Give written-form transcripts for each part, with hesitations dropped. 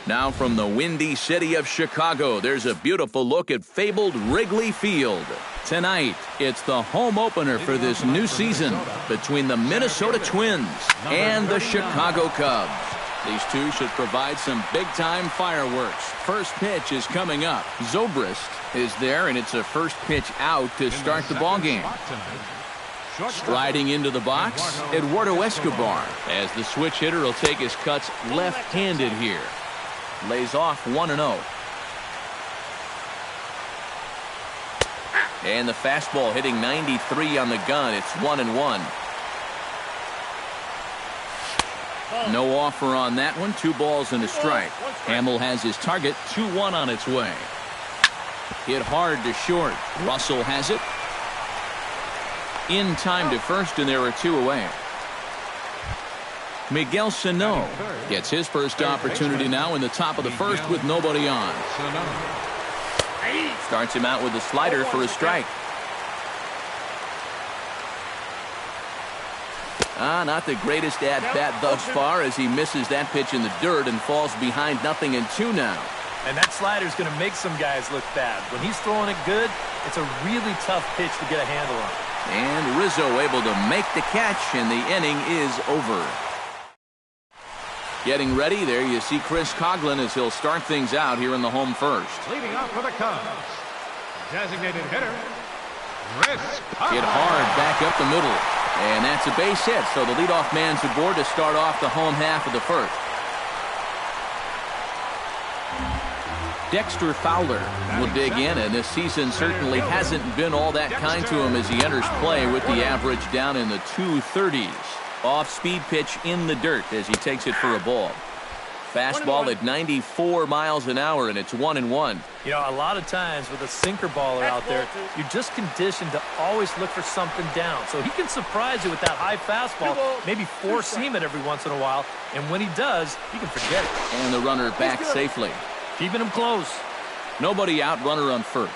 Now from the windy city of Chicago, there's a beautiful look at fabled Wrigley Field. Tonight, it's the home opener for this new season between the Minnesota Twins and the Chicago Cubs. These two should provide some big-time fireworks. First pitch is coming up. Zobrist is there, and it's a first pitch out to start the ballgame. Striding into the box, Eduardo Escobar, as the switch hitter will take his cuts left-handed here. Lays off 1-0. And the fastball hitting 93 on the gun. It's 1-1. No offer on that one. 2 balls and a strike. Hamill has his target. 2-1 on its way. Hit hard to short. Russell has it. In time to first, and there are 2 away. Miguel Sano gets his first opportunity now in the top of the first with nobody on. Starts him out with a slider for a strike. Not the greatest at-bat thus far as he misses that pitch in the dirt and falls behind 0-2 now. And that slider is going to make some guys look bad. When he's throwing it good, it's a really tough pitch to get a handle on. And Rizzo able to make the catch, and the inning is over. Getting ready, there you see Chris Coghlan as he'll start things out here in the home first. Leading off for the Cubs, designated hitter, Chris Coghlan. Hit hard back up the middle. And that's a base hit, so the leadoff man's aboard to start off the home half of the first. Dexter Fowler will dig in, and this season certainly hasn't been all that kind to him as he enters play with the average down in the 230s. Off-speed pitch in the dirt as he takes it for a ball. Fastball at 94 miles an hour, and it's 1-1. You know, a lot of times with a sinker baller out there, you're just conditioned to always look for something down. So he can surprise you with that high fastball, maybe four-seam it every once in a while, and when he does, you can forget it. And the runner back safely. Keeping him close. Nobody out, runner on first.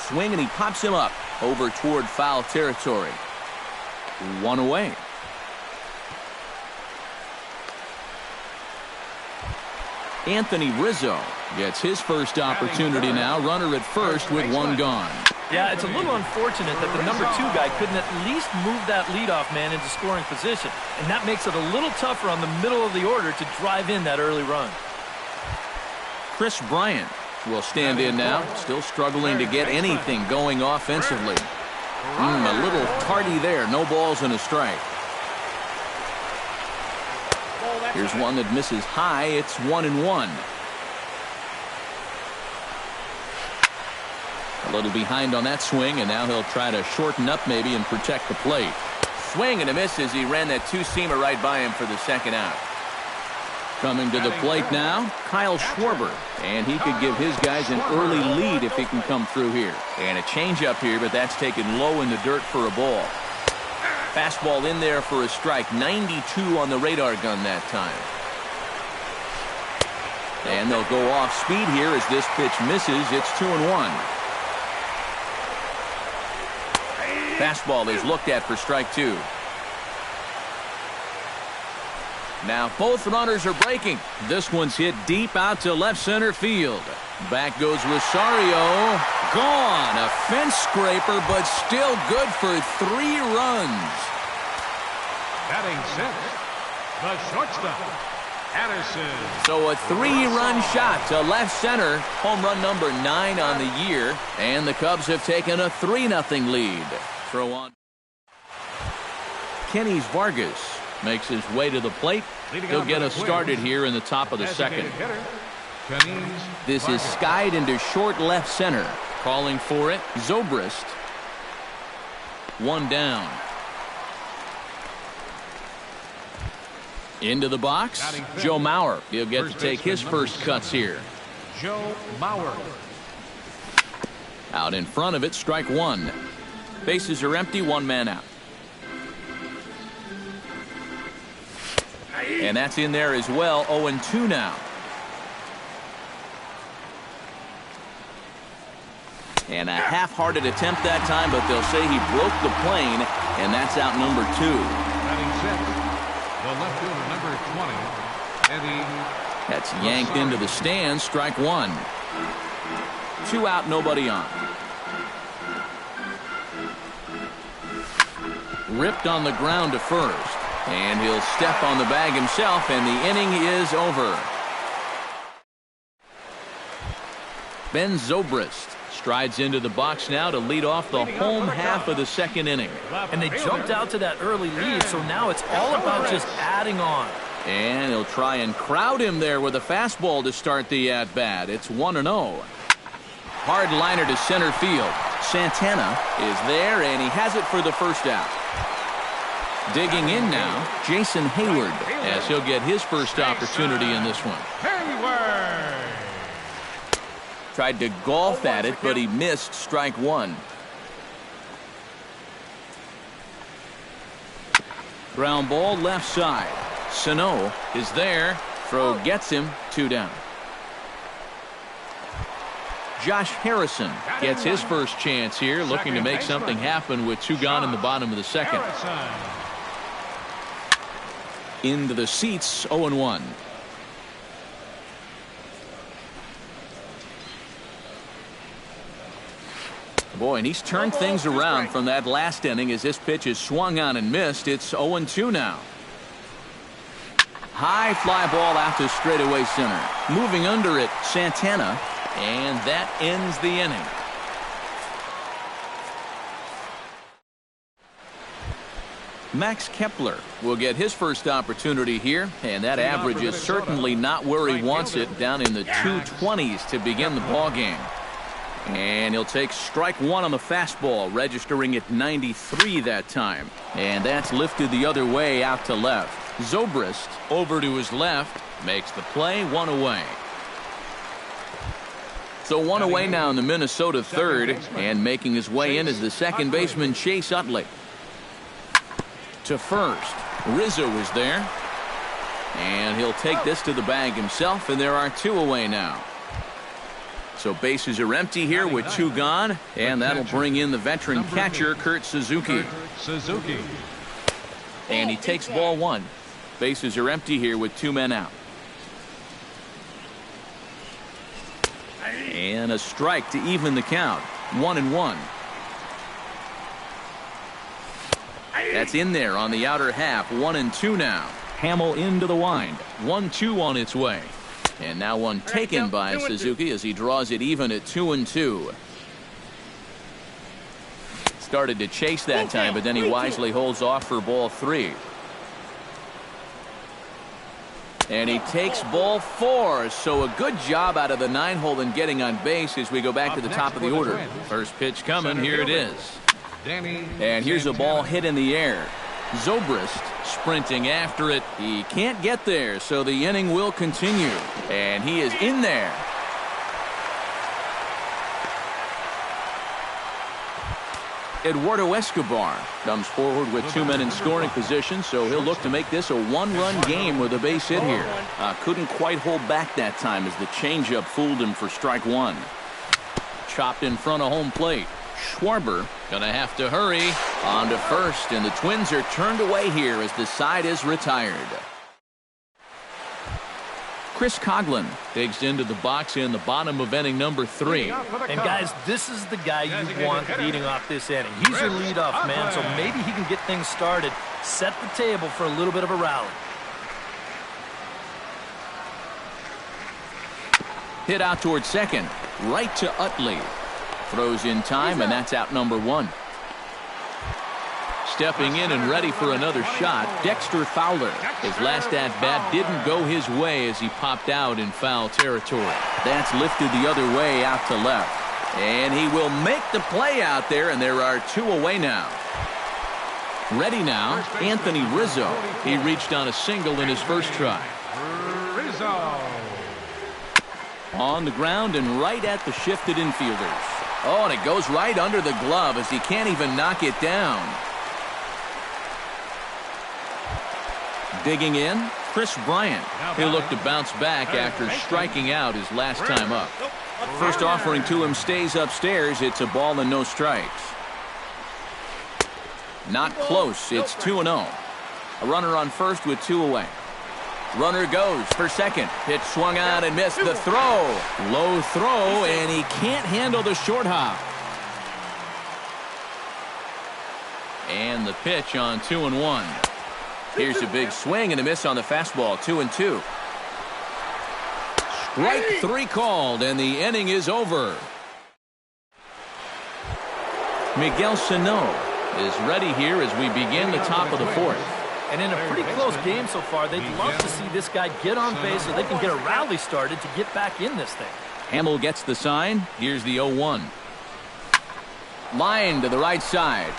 Swing, and he pops him up over toward foul territory. 1 away. Anthony Rizzo gets his first opportunity now. Runner at first with 1 gone. Yeah, it's a little unfortunate that the number 2 guy couldn't at least move that leadoff man into scoring position. And that makes it a little tougher on the middle of the order to drive in that early run. Chris Bryant will stand in now. Still struggling to get anything going offensively. A little tardy there. No balls and a strike. Here's one that misses high. It's 1-1. A little behind on that swing, and now he'll try to shorten up maybe and protect the plate. Swing and a miss as he ran that 2-seamer right by him for the second out. Coming to the plate now, Kyle Schwarber. And he could give his guys an early lead if he can come through here. And a changeup here, but that's taken low in the dirt for a ball. Fastball in there for a strike. 92 on the radar gun that time. And they'll go off speed here as this pitch misses. It's 2-1. Fastball is looked at for strike 2. Now both runners are breaking. This one's hit deep out to left center field. Back goes Rosario. Gone. A fence scraper, but still good for 3 runs. Batting 6, the shortstop, Anderson. So a 3-run shot to left center. Home run number 9 on the year. And the Cubs have taken a 3-0 lead. Throw on. Kenny Vargas makes his way to the plate. He'll get us started here in the top of the second. This is skied into short left center. Calling for it, Zobrist. 1 down. Into the box, Joe Mauer. He'll get to take his first cuts here. Joe Mauer. Out in front of it, strike 1. Bases are empty, 1 man out. And that's in there as well. 0-2 now. And a half-hearted attempt that time, but they'll say he broke the plane, and that's out number 2. Batting 6, The left fielder, number 20, Eddie. That's yanked into the stands. Strike one. 2 out, nobody on. Ripped on the ground to first. And he'll step on the bag himself, and the inning is over. Ben Zobrist strides into the box now to lead off the home half of the second inning. And they jumped out to that early lead, so now it's all about just adding on. And he'll try and crowd him there with a fastball to start the at-bat. It's 1-0. Hard liner to center field. Santana is there, and he has it for the first out. Digging in now, Jason Hayward, as he'll get his first opportunity in this one. Hayward. Tried to golf at it, but he missed. Strike one. Ground ball left side. Sano is there. Throw gets him. 2 down. Josh Harrison gets his first chance here, looking to make something happen with 2 gone in the bottom of the second. Into the seats, 0-1. Boy, and he's turned things around from that last inning as this pitch is swung on and missed. It's 0-2 now. High fly ball out to straightaway center. Moving under it, Santana, and that ends the inning. Max Kepler will get his first opportunity here, and that average is certainly not where he wants it, down in the 220s to begin the ball game. And he'll take strike one on the fastball, registering at 93 that time. And that's lifted the other way out to left. Zobrist over to his left, makes the play, 1 away. So 1 away now in the Minnesota third, and making his way in is the second baseman Chase Utley. To first, Rizzo is there, and he'll take this to the bag himself, and there are 2 away now. So bases are empty here with 2 gone, and that'll bring in the veteran catcher Kurt Suzuki. And he takes ball 1. Bases are empty here with 2 men out. And a strike to even the count. 1-1. That's in there on the outer half. 1-2 now. Hamill into the wind. 1-2 on its way. And now one taken by Suzuki as he draws it even at 2-2. Started to chase that time, but then he wisely holds off for ball 3. And he takes ball 4. So a good job out of the 9-hole in getting on base as we go back to the top of the order. First pitch coming. Here it is. And here's a ball hit in the air. Zobrist sprinting after it. He can't get there, so the inning will continue. And he is in there. Eduardo Escobar comes forward with 2 men in scoring position, so he'll look to make this a 1-run game with a base hit here. Couldn't quite hold back that time as the changeup fooled him for strike 1. Chopped in front of home plate. Schwarber gonna have to hurry on to first, and the Twins are turned away here as the side is retired. Chris Coghlan digs into the box in the bottom of inning number 3. And guys, this is the guy you want leading off this inning. He's your leadoff man, so maybe he can get things started, set the table for a little bit of a rally. Hit out towards second, right to Utley. Throws in time, and that's out number 1. Stepping in and ready for another shot, Dexter Fowler. His last at-bat didn't go his way as he popped out in foul territory. That's lifted the other way out to left. And he will make the play out there, and there are 2 away now. Ready now, Anthony Rizzo. He reached on a single in his first try. Rizzo. On the ground and right at the shifted infielders. Oh, and it goes right under the glove as he can't even knock it down. Digging in, Chris Bryant. He'll look to bounce back after striking out his last time up. First offering to him stays upstairs. It's a ball and no strikes. Not close. It's 2-0. A runner on first with 2 away. Runner goes for second. Pitch swung on and missed the throw. Low throw, and he can't handle the short hop. And the pitch on 2-1. Here's a big swing and a miss on the fastball. 2-2. Strike 3 called, and the inning is over. Miguel Sano is ready here as we begin the top of the 4th. And in a pretty close game so far, they'd love to see this guy get on base so they can get a rally started to get back in this thing. Hamill gets the sign. Here's the 0-1. Line to the right side.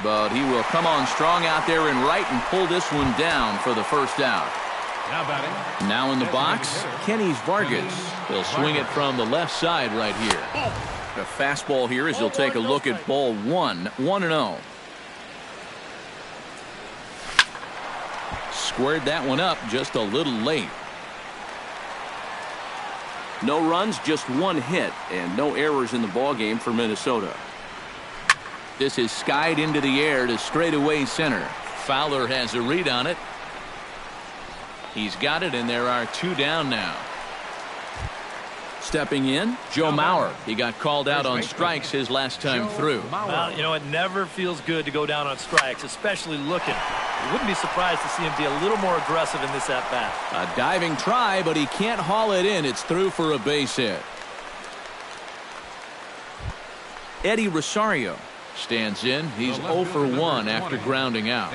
But he will come on strong out there in right and pull this one down for the first out. Now batting. Now in the box, Kenny Vargas. He'll swing it from the left side right here. The fastball here as he'll take a look at ball 1, 1-0. Squared that one up just a little late. No runs, just 1 hit, and no errors in the ballgame for Minnesota. This is skied into the air to straightaway center. Fowler has a read on it. He's got it, and there are 2 down now. Stepping in, Joe Mauer. He got called out on strikes his last time through. Well, you know, it never feels good to go down on strikes, especially looking. You wouldn't be surprised to see him be a little more aggressive in this at-bat. A diving try, but he can't haul it in. It's through for a base hit. Eddie Rosario stands in. He's 0 for 1 after grounding out.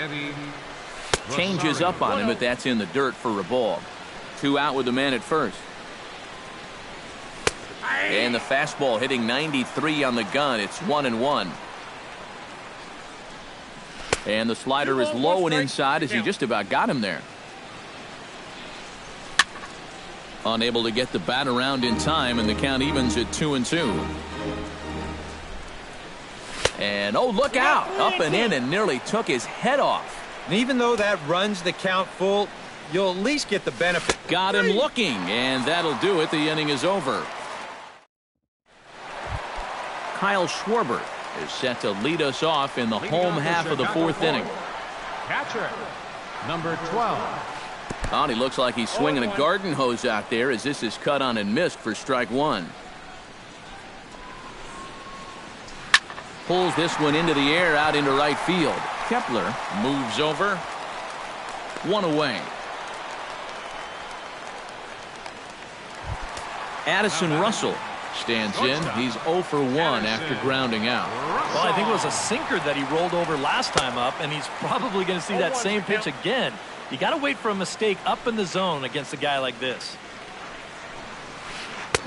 Changes up on him, but that's in the dirt for a ball. 2 out with the man at first. And the fastball hitting 93 on the gun. It's 1-1. And the slider is low and inside as he just about got him there. Unable to get the bat around in time, and the count evens at 2-2. And oh, look out! Up and in and nearly took his head off. And even though that runs the count full, you'll at least get the benefit. Got him looking, and that'll do it. The inning is over. Kyle Schwarber is set to lead us off in the home half of the 4th inning. Catcher, number 12. Oh, he looks like he's swinging a garden hose out there as this is cut on and missed for strike 1. Pulls this one into the air out into right field. Kepler moves over. 1 away. Addison Russell stands in. He's 0 for 1 after grounding out. Well, I think it was a sinker that he rolled over last time up, and he's probably going to see that same pitch again. You got to wait for a mistake up in the zone against a guy like this.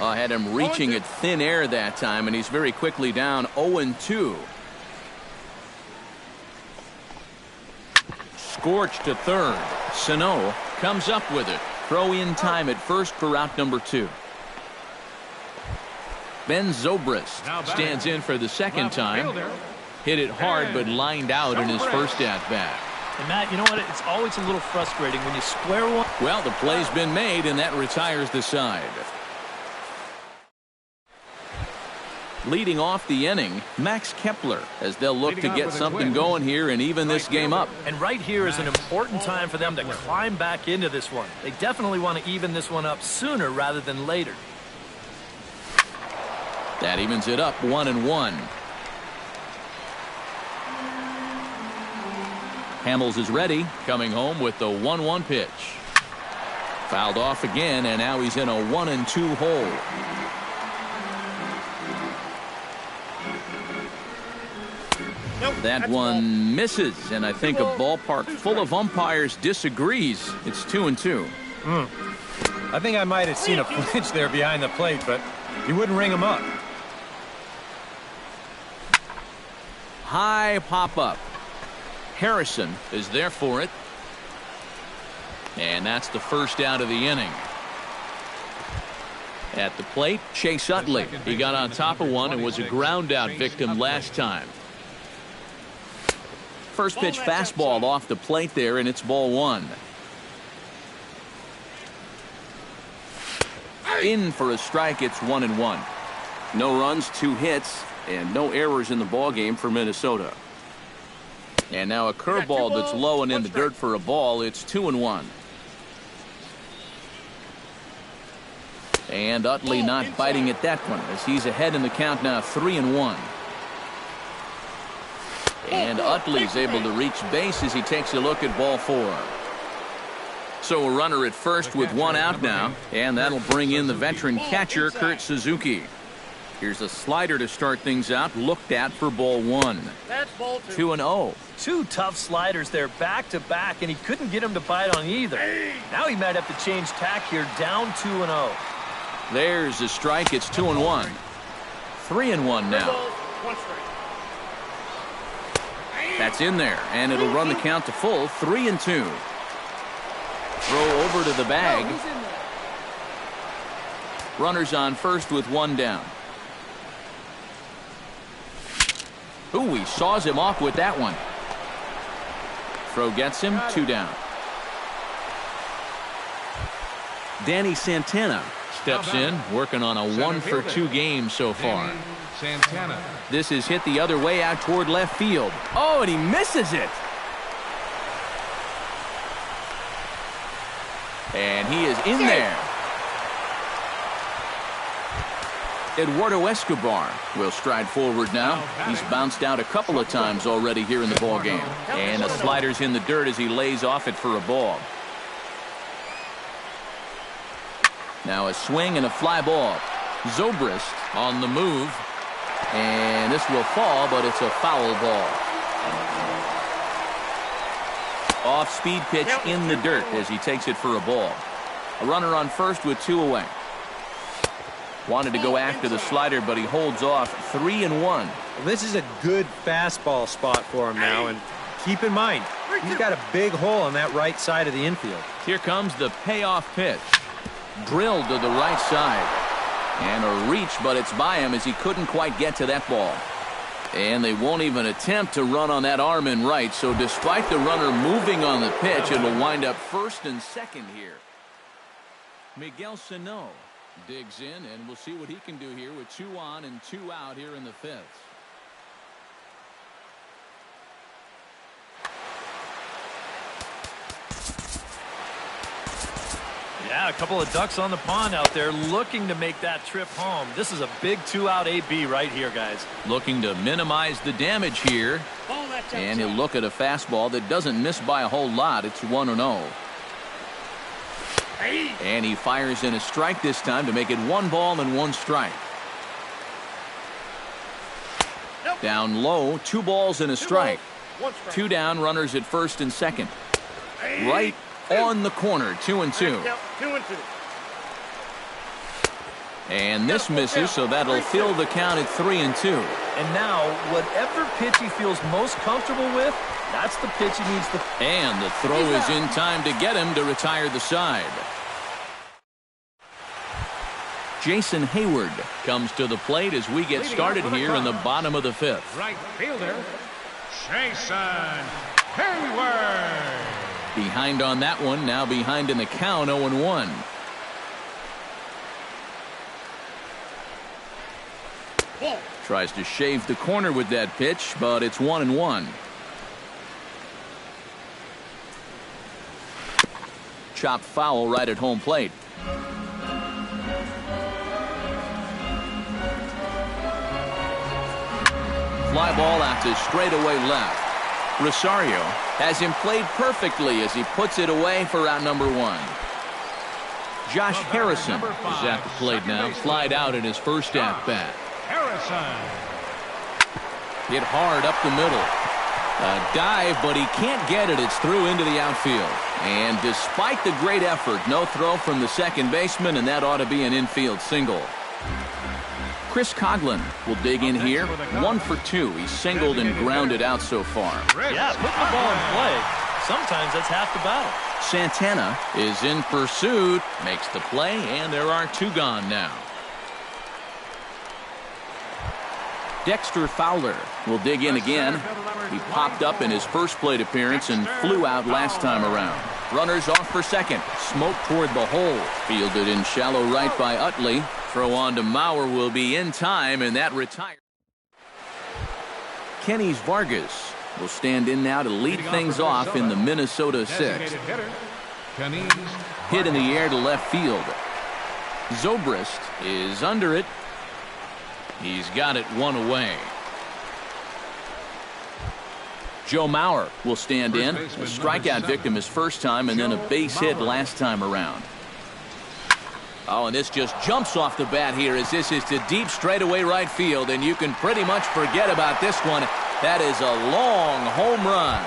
I had him reaching at thin air that time, and he's very quickly down 0-2. Scorch to third. Sano comes up with it. Throw in time at first for out number 2. Ben Zobrist stands in for the second time. Hit it hard but lined out in his first at-bat. And Matt, you know what? It's always a little frustrating when you square one. Well, the play's been made, and that retires the side. Leading off the inning, Max Kepler, as they'll look to get something going here and even this game up. And right here is an important time for them to climb back into this one. They definitely want to even this one up sooner rather than later. That evens it up 1-1. Hamels is ready, coming home with the 1-1 pitch. Fouled off again, and now he's in a 1-2 hole. That one misses, and I think a ballpark full of umpires disagrees. It's 2-2. I think I might have seen a flinch there behind the plate, but he wouldn't ring him up. High pop-up. Harrison is there for it. And that's the first out of the inning. At the plate, Chase Utley. He got on top of one and was a ground-out victim last time. First pitch fastball off the plate there, and it's ball 1. In for a strike. It's 1-1. No runs, 2 hits, and no errors in the ballgame for Minnesota. And now a curveball that's low and in the dirt for a ball. It's 2-1. And Utley not biting at that one as he's ahead in the count now, 3-1. And Utley's able to reach base as he takes a look at ball 4. So a runner at first with one out now, and that'll bring in the veteran catcher, Kurt Suzuki. Here's a slider to start things out, looked at for ball 1. 2-0. Two tough sliders there back-to-back, and he couldn't get him to bite on either. Now he might have to change tack here, down 2-0. There's a strike. It's 2-1. 3-1 now. That's in there, and it'll run the count to full, 3-2. Throw over to the bag. Runners on first with one down. Ooh, he saws him off with that one. Throw gets him, 2 down. Danny Santana steps in, working on a 1-for-2 game so far. Santana. This is hit the other way out toward left field. Oh, and he misses it. And he is in there. Eduardo Escobar will stride forward now. He's bounced out a couple of times already here in the ballgame. And a slider's in the dirt as he lays off it for a ball. Now a swing and a fly ball. Zobrist on the move. And this will fall, but it's a foul ball. Off-speed pitch in the dirt as he takes it for a ball. A runner on first with 2 away. Wanted to go after the slider, but he holds off, 3-1. Well, this is a good fastball spot for him now, and keep in mind, he's got a big hole on that right side of the infield. Here comes the payoff pitch. Drilled to the right side. And a reach, but it's by him as he couldn't quite get to that ball. And they won't even attempt to run on that arm in right, so despite the runner moving on the pitch, it'll wind up first and second here. Miguel Sano digs in, and we'll see what he can do here with 2 on and 2 out here in the 5th. Yeah, a couple of ducks on the pond out there looking to make that trip home. This is a big 2-out AB right here, guys. Looking to minimize the damage here. And he'll look at a fastball that doesn't miss by a whole lot. It's 1-0. And he fires in a strike this time to make it 1 ball and 1 strike. Down low, 2 balls and a strike. 2 down, runners at first and second. Right on the corner, 2-2. And this misses, so that'll fill the count at 3-2. And now, whatever pitch he feels most comfortable with, that's the pitch he needs to. And the throw is in time to get him to retire the side. Jason Hayward comes to the plate as we get started here in the bottom of the 5th. Right fielder, Jason Hayward. Behind on that one, now behind in the count, 0-1. Tries to shave the corner with that pitch, but it's 1-1. Chopped foul right at home plate. Fly ball out to straightaway left. Rosario has him played perfectly as he puts it away for out number 1. Josh Harrison is at the plate now. Flied out in his first at-bat. Harrison. Hit hard up the middle. A dive, but he can't get it. It's through into the outfield. And despite the great effort, no throw from the second baseman, and that ought to be an infield single. Chris Coughlin will dig in here. 1 for 2. He's singled and grounded out so far. Yeah, putting the ball in play. Sometimes that's half the battle. Santana is in pursuit. Makes the play, and there are 2 gone now. Dexter Fowler will dig in again. He popped up in his first plate appearance and flew out last time around. Runners off for second. Smoke toward the hole. Fielded in shallow right by Utley. Throw on to Mauer will be in time, and that retires. Kenny Vargas will stand in now to lead things off in the Minnesota sixth. Hit in the air to left field. Zobrist is under it. He's got it one away. Joe Mauer will stand in. A strikeout victim his first time and then a base hit last time around. Oh, and this just jumps off the bat here as this is to deep straightaway right field, and you can pretty much forget about this one. That is a long home run.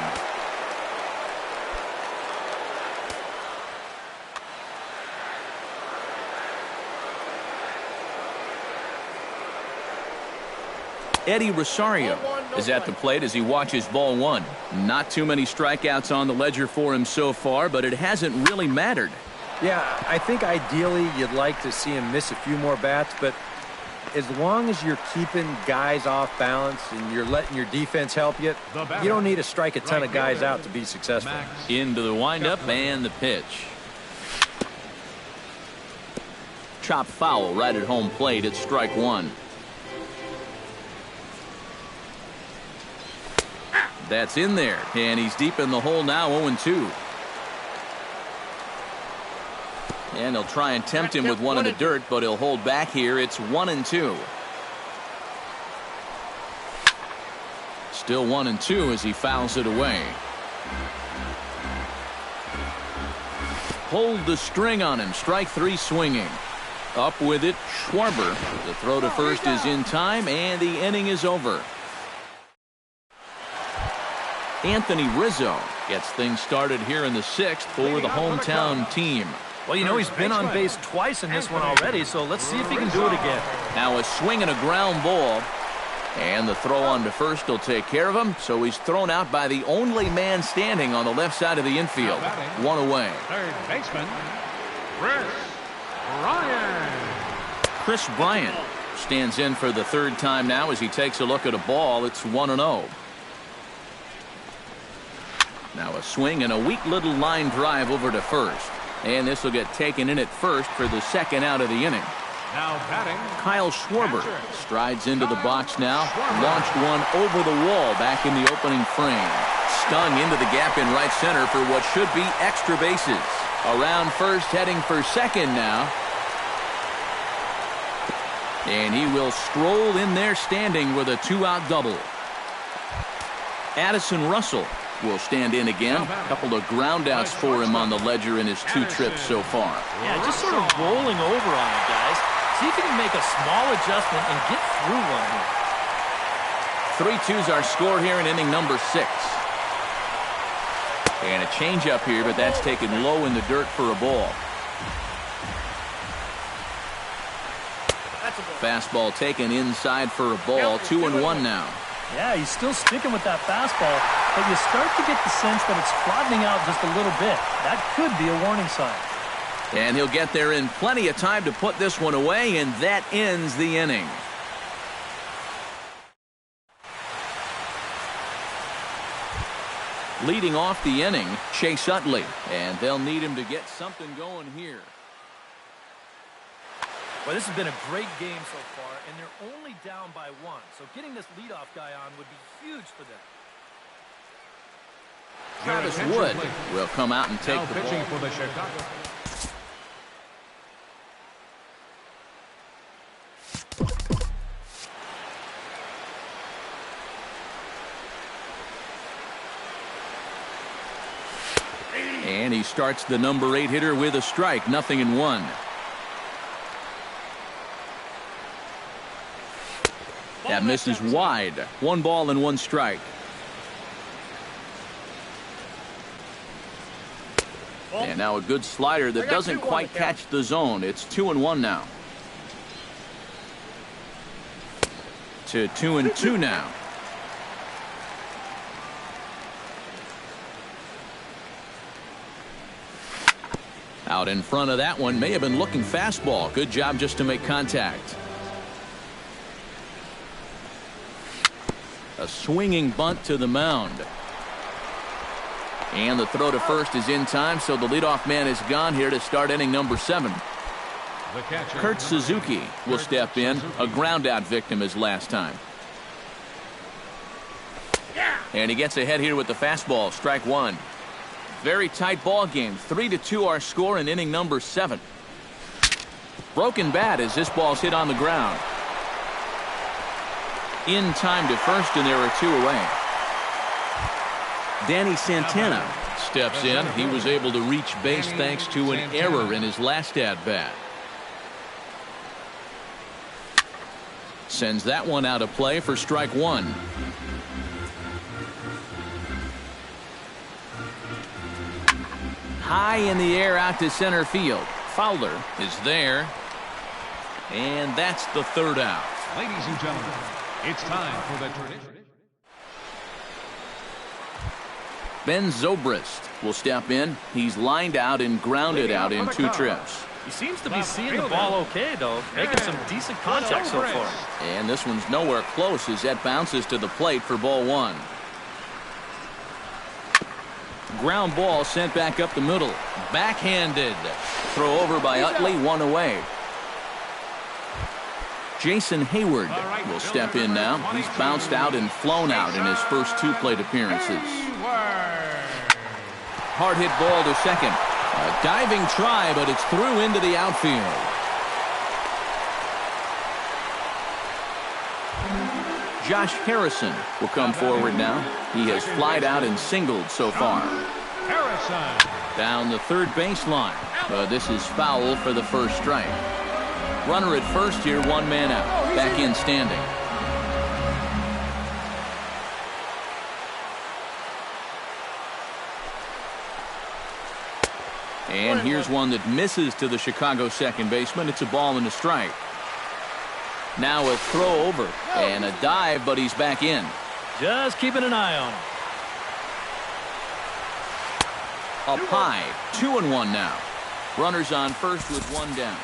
Eddie Rosario is at the plate as he watches ball one. Not too many strikeouts on the ledger for him so far, but it hasn't really mattered. Yeah, I think ideally you'd like to see him miss a few more bats, but as long as you're keeping guys off balance and you're letting your defense help you, you don't need to strike a ton of guys out to be successful. Into the windup and the pitch. Chop foul right at home plate. It's strike one. That's in there, and he's deep in the hole now, 0-2. And he'll try and tempt him with one in the dirt, but he'll hold back here. It's 1-2. Still 1-2 as he fouls it away. Hold the string on him. Strike three swinging. Up with it, Schwarber. The throw to first is in time, and the inning is over. Anthony Rizzo gets things started here in the sixth for the hometown team. Well, you know, he's been on base twice in this one already, so let's see if he can do it again. Now a swing and a ground ball. And the throw on to first will take care of him, so he's thrown out by the only man standing on the left side of the infield. One away. Third baseman, Chris Bryant. Chris Bryant stands in for the third time now as he takes a look at a ball. It's 1-0. Now a swing and a weak little line drive over to first. And this will get taken in at first for the second out of the inning. Now batting, Kyle Schwarber strides into the box now. Launched one over the wall back in the opening frame. Stung into the gap in right center for what should be extra bases. Around first, heading for second now. And he will stroll in there standing with a two-out double. Addison Russell will stand in again. A couple of groundouts for him on the ledger in his two trips so far. Yeah, just sort of rolling over on it, guys. See if he can make a small adjustment and get through one here. 3-2's our score here in inning number 6. And a changeup here, but that's taken low in the dirt for a ball. Fastball taken inside for a ball. 2-1 now. Yeah, he's still sticking with that fastball, but you start to get the sense that it's flattening out just a little bit. That could be a warning sign. And he'll get there in plenty of time to put this one away, and that ends the inning. Leading off the inning, Chase Utley, and they'll need him to get something going here. Well, this has been a great game so far, and they're only down by 1. So getting this leadoff guy on would be huge for them. Travis Wood will come out and take the pitching ball. for the Chicago. And he starts the number 8 hitter with a strike. 0-1. That misses wide. 1 ball and 1 strike. And now a good slider that doesn't quite catch the zone. It's 2-1 now. To 2-2 now. Out in front of that one, may have been looking fastball. Good job just to make contact. A swinging bunt to the mound. And the throw to first is in time, so the leadoff man is gone here to start inning number 7. Kurt Suzuki will step in, a groundout victim as last time. And he gets ahead here with the fastball, strike one. Very tight ball game. 3-2 our score in inning number 7. Broken bat as this ball's hit on the ground. In time to first, and there are 2 away. Danny Santana steps in. He was able to reach base thanks to an error in his last at-bat. Sends that one out of play for strike one. High in the air out to center field. Fowler is there. And that's the 3rd out. Ladies and gentlemen, it's time for the tradition. Ben Zobrist will step in. He's lined out and grounded out in 2 trips. He seems to be seeing the ball okay, though, making some decent contact so far. And this one's nowhere close as that bounces to the plate for ball 1. Ground ball sent back up the middle. Backhanded. Throw over by Utley, 1 away. Jason Hayward will step in now. He's bounced out and flown out in his first 2 plate appearances. Hard hit ball to second. A diving try, but it's through into the outfield. Josh Harrison will come forward now. He has flied out and singled so far. Down the 3rd baseline. This is foul for the first strike. Runner at first here, 1 man out. Back in standing. And here's one that misses to the Chicago second baseman. It's a ball and a strike. Now a throw over and a dive, but he's back in. Just keeping an eye on him. Up high, 2-1 now. Runners on first with 1 down.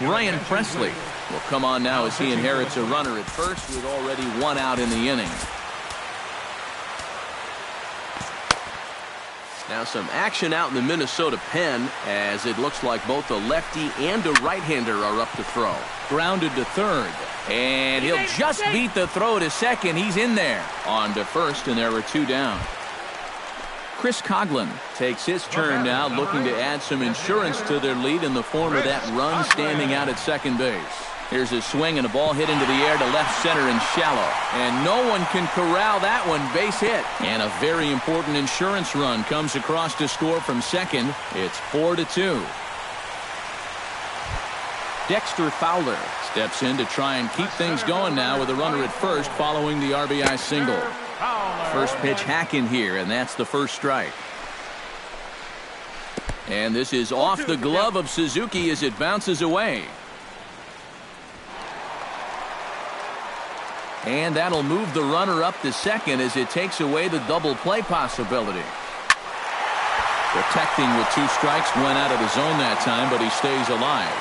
Ryan Presley will come on now as he inherits a runner at first with already 1 out in the inning. Now some action out in the Minnesota pen as it looks like both a lefty and a right-hander are up to throw. Grounded to 3rd. And he'll just beat the throw to second. He's in there. On to first, and there are 2 down. Chris Coghlan takes his turn now, looking to add some insurance to their lead in the form of that run standing out at second base. Here's a swing and a ball hit into the air to left center and shallow. And no one can corral that one. Base hit. And a very important insurance run comes across to score from second. It's 4-2. Dexter Fowler steps in to try and keep things going now with a runner at first following the RBI single. First pitch hacking here, and that's the first strike. And this is off the glove of Suzuki as it bounces away. And that'll move the runner up to second as it takes away the double play possibility. Protecting with 2 strikes, went out of the zone that time, but he stays alive.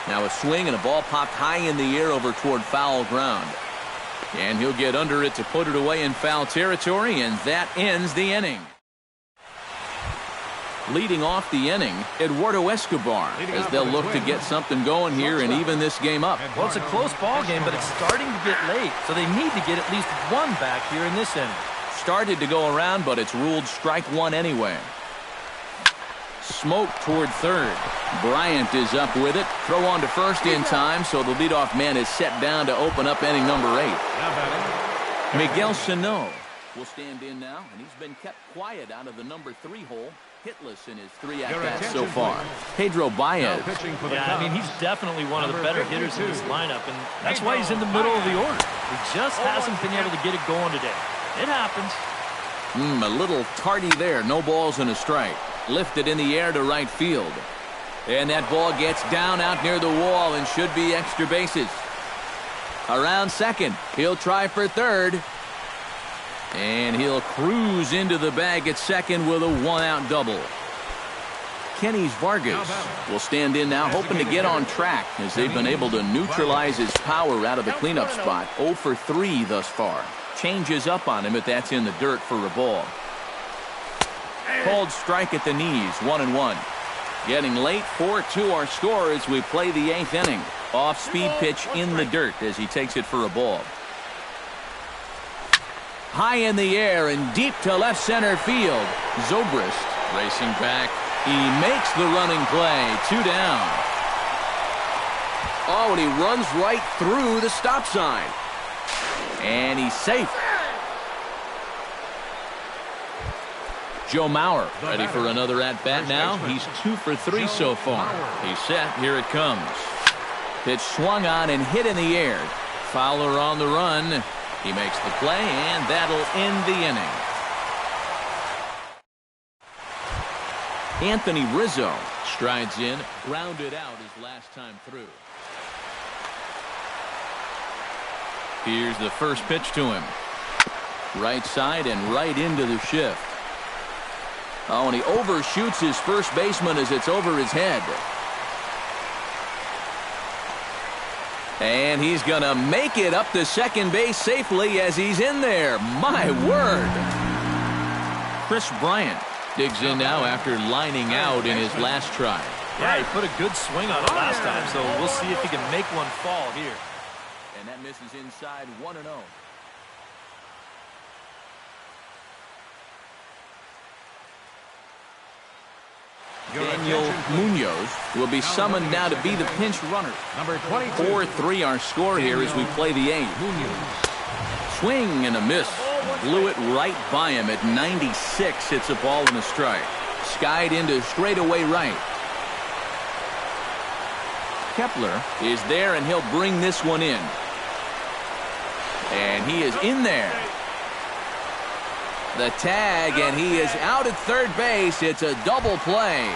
Now a swing and a ball popped high in the air over toward foul ground. And he'll get under it to put it away in foul territory, and that ends the inning. Leading off the inning, Eduardo Escobar, as they'll look to get something going here and even this game up. Well, it's a close ball game, but it's starting to get late, so they need to get at least 1 back here in this inning. Started to go around, but it's ruled strike 1 anyway. Smoke toward 3rd. Bryant is up with it. Throw on to first in time, so the leadoff man is set down to open up inning number 8. Miguel Sano will stand in now, and he's been kept quiet out of the number 3 hole. Hitless in his 3 at-bats so far. Pedro Baez. Yeah, I mean, he's definitely one of the better hitters in this lineup, and that's why he's in the middle of the order. He just hasn't been able to get it going today. It happens. A little tardy there. No balls and a strike. Lifted in the air to right field. And that ball gets down out near the wall and should be extra bases. Around second. He'll try for 3rd. And he'll cruise into the bag at second with a 1-out double. Kenny Vargas will stand in now, hoping to get on track as they've been able to neutralize his power out of the cleanup spot. 0 for 3 thus far. Changes up on him, but that's in the dirt for a ball. Called strike at the knees, 1-1. Getting late, 4-2 our score as we play the 8th inning. Off-speed pitch in the dirt as he takes it for a ball. High in the air and deep to left center field. Zobrist racing back. He makes the running play. 2 down. Oh, and he runs right through the stop sign. And he's safe. Joe Mauer ready for another at-bat now. He's 2 for 3 so far. He's set. Here it comes. Pitch swung on and hit in the air. Fowler on the run. He makes the play, and that'll end the inning. Anthony Rizzo strides in, grounded out his last time through. Here's the first pitch to him. Right side and right into the shift. Oh, and he overshoots his first baseman as it's over his head. And he's going to make it up to second base safely as he's in there. My word. Chris Bryant digs in now after lining out in his last try. Yeah, he put a good swing on it last time, so we'll see if he can make one fall here. And that misses inside 1-0. Daniel Munoz will be summoned now to be the pinch runner. Number 22. 4-3 our score here as we play the 8th. Swing and a miss. Blew it right by him at 96. It's a ball and a strike. Skied into straightaway right. Kepler is there, and he'll bring this one in. And he is in there. The tag, and he is out at third base. It's a double play.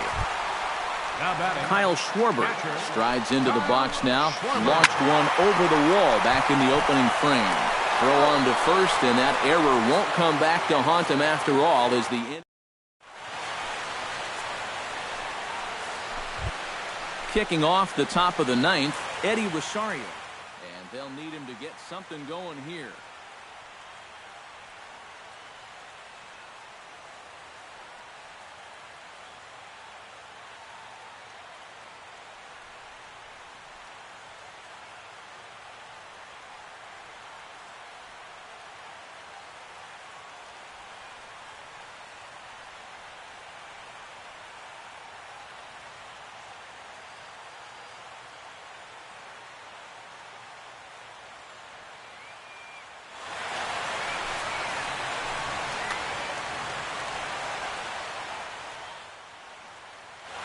Kyle Schwarber strides into the box now. Launched one over the wall back in the opening frame. Throw on to first, and that error won't come back to haunt him after all as the kicking off the top of the 9th, Eddie Rosario. And they'll need him to get something going here.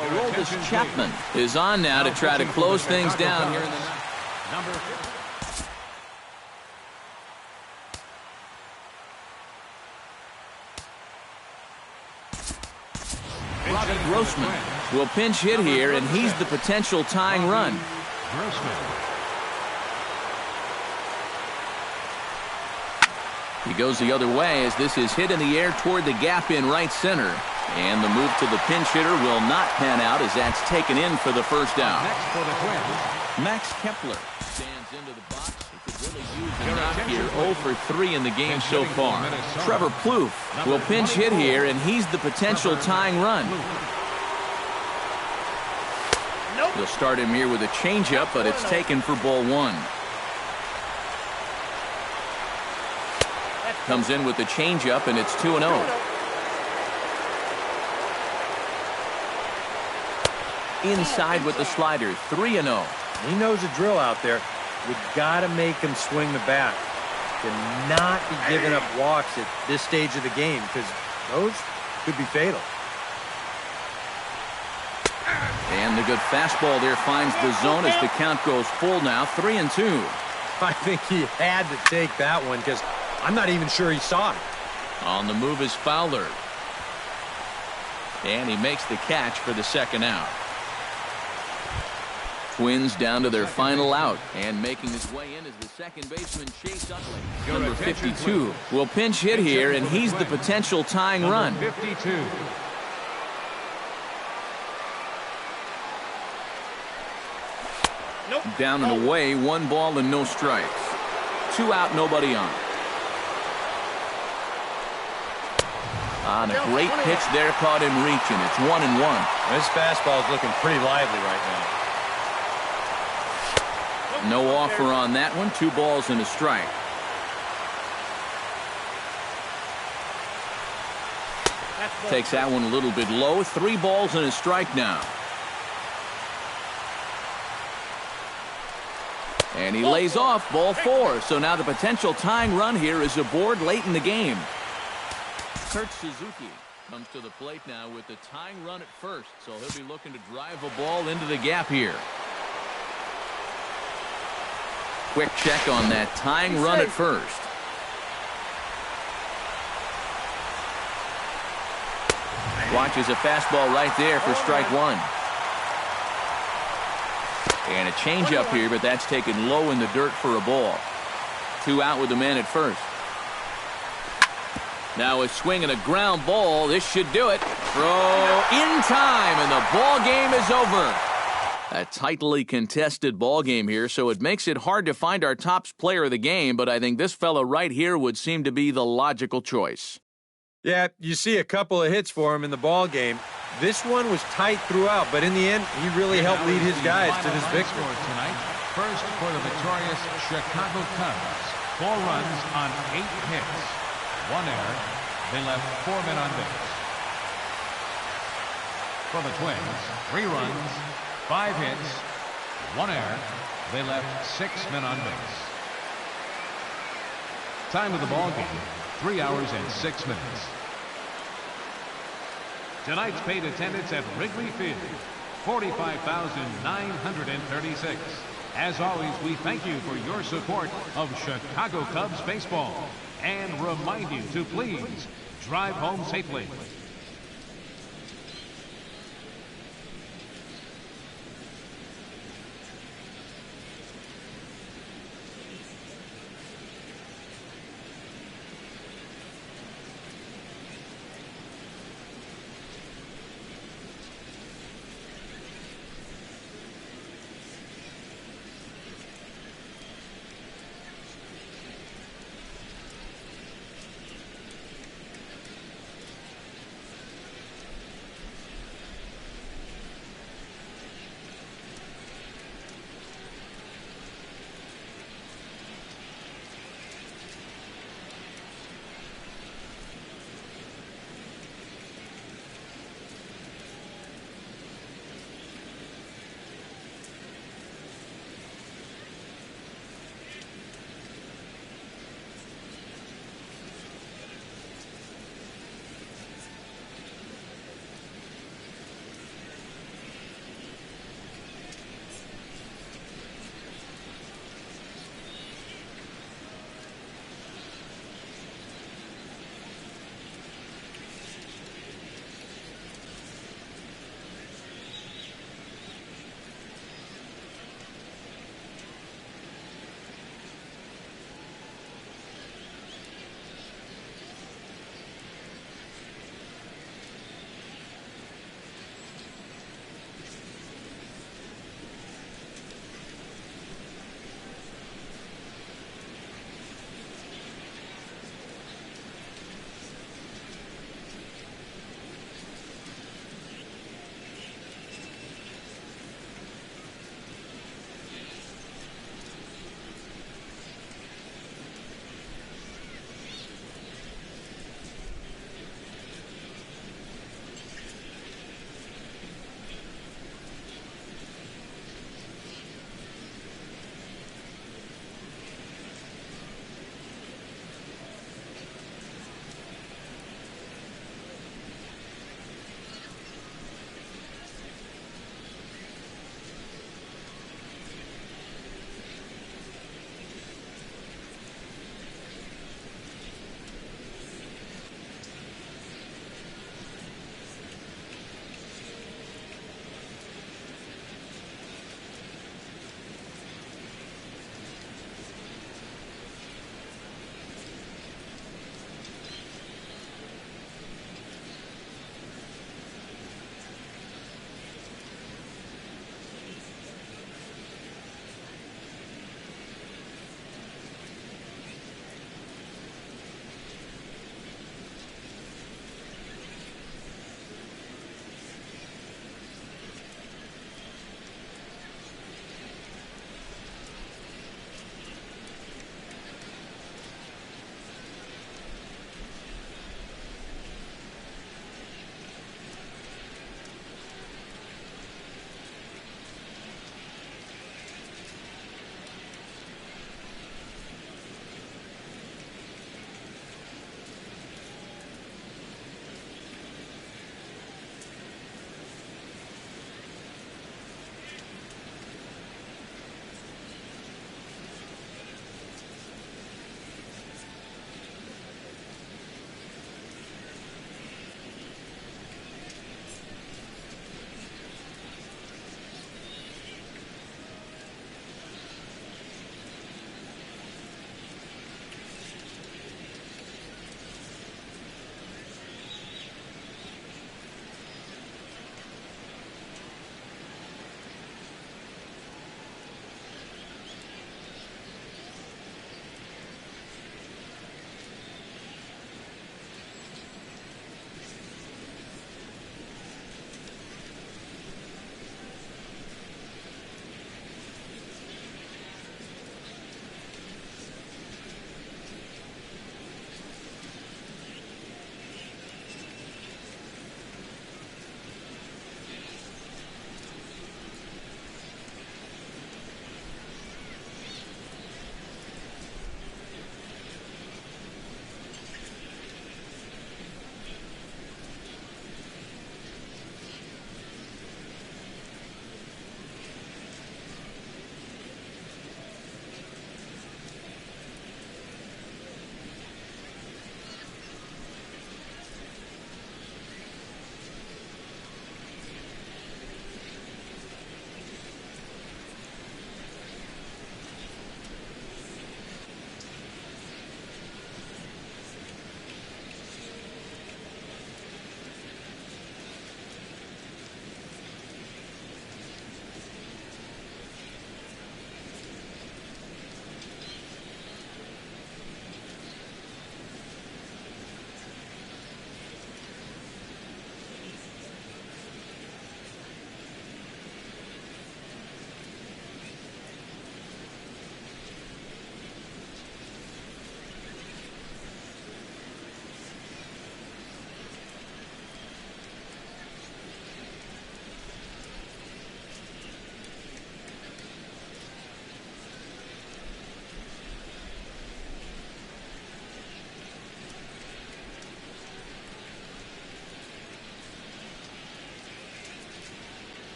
Aroldis Chapman is on now to try to close things down here in the ninth. Robbie Grossman will pinch hit here, and he's the potential tying run. He goes the other way as this is hit in the air toward the gap in right center. And the move to the pinch hitter will not pan out as that's taken in for the first out. Next for the Twins, Max Kepler stands into the box. He could really use a knock here. 0 for 3 in the game so far. Trevor Plouffe will pinch hit here, and he's the potential tying run. They'll start him here with a changeup, but it's taken for ball 1. Comes in with the changeup, and it's 2-0. Inside with the slider, 3-0. He knows the drill out there. You've got to make him swing the bat. Cannot be giving up walks at this stage of the game, because those could be fatal. And the good fastball there finds the zone as the count goes full now, 3-2. I think he had to take that one, because I'm not even sure he saw it. On the move is Fowler. And he makes the catch for the second out. Twins down to their final out, and making his way in is the second baseman Chase Utley. Number 52 will pinch hit here, and he's the potential tying run. 52. Down and away, 1 ball and no strikes. 2 out, nobody on. On a great pitch there, caught him reaching. It's 1-1. This fastball is looking pretty lively right now. No offer on that one. 2 balls and a strike. Takes that one a little bit low. 3 balls and a strike now. And he lays off ball 4. So now the potential tying run here is aboard late in the game. Kurt Suzuki comes to the plate now with the tying run at first. So he'll be looking to drive a ball into the gap here. Quick check on that tying run at first. Watches a fastball right there for strike 1. And a changeup here, but that's taken low in the dirt for a ball. 2 out with the man at first. Now a swing and a ground ball. This should do it. Throw in time, and the ball game is over. A tightly contested ball game here, so it makes it hard to find our top player of the game, but I think this fella right here would seem to be the logical choice. Yeah, you see a couple of hits for him in the ball game. This one was tight throughout, but in the end, he really helped lead his guys to this victory. Tonight, first for the victorious Chicago Cubs. 4 runs on 8 hits. 1 error. They left 4 men on base. For the Twins, 3 runs, 5 hits, 1 error. They left 6 men on base. Time of the ball game, 3 hours and 6 minutes. Tonight's paid attendance at Wrigley Field, 45,936. As always, we thank you for your support of Chicago Cubs baseball and remind you to please drive home safely.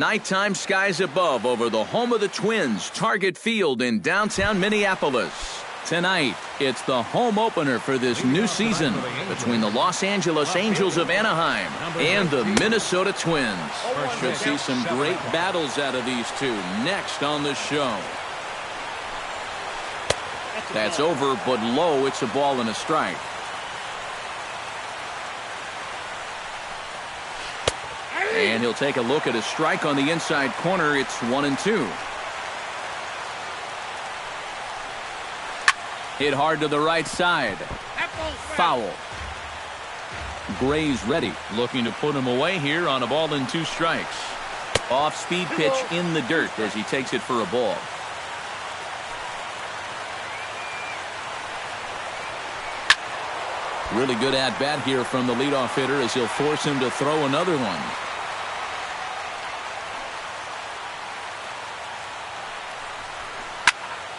Nighttime skies above over the home of the Twins, Target Field in downtown Minneapolis. Tonight, it's the home opener for this new season between the Los Angeles Angels of Anaheim and the Minnesota Twins. Should see some great battles out of these two next on the show. That's over, but low. It's a ball and a strike. And he'll take a look at a strike on the inside corner. It's 1-2. Hit hard to the right side. Foul. Gray's ready, looking to put him away here on a ball and 2 strikes. Off-speed pitch in the dirt as he takes it for a ball. Really good at-bat here from the leadoff hitter as he'll force him to throw another one.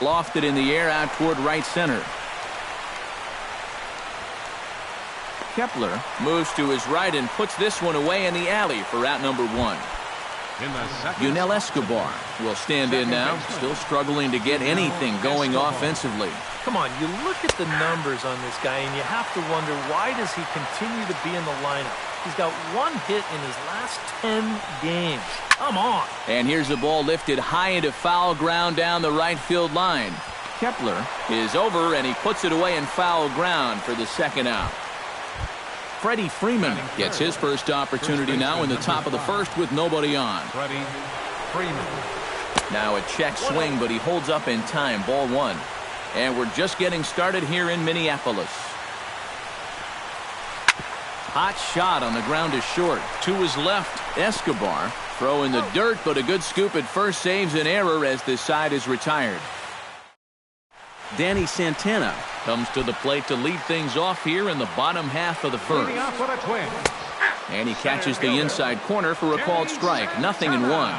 Lofted in the air out toward right center. Kepler moves to his right and puts this one away in the alley for out number 1. Yunel Escobar will stand in now, still struggling to get anything going offensively. Come on, you look at the numbers on this guy and you have to wonder, why does he continue to be in the lineup? He's got 1 hit in his last 10 games. Come on. And here's the ball lifted high into foul ground down the right field line. Kepler is over and he puts it away in foul ground for the second out. Freddie Freeman gets his first opportunity now in the top of the first with nobody on. Freddie Freeman. Now a check swing, but he holds up in time. Ball 1. And we're just getting started here in Minneapolis. Hot shot on the ground is short. To his left, Escobar. Throw in the dirt, but a good scoop at first saves an error as this side is retired. Danny Santana comes to the plate to lead things off here in the bottom half of the first. And he catches the inside corner for a called strike. 0-1.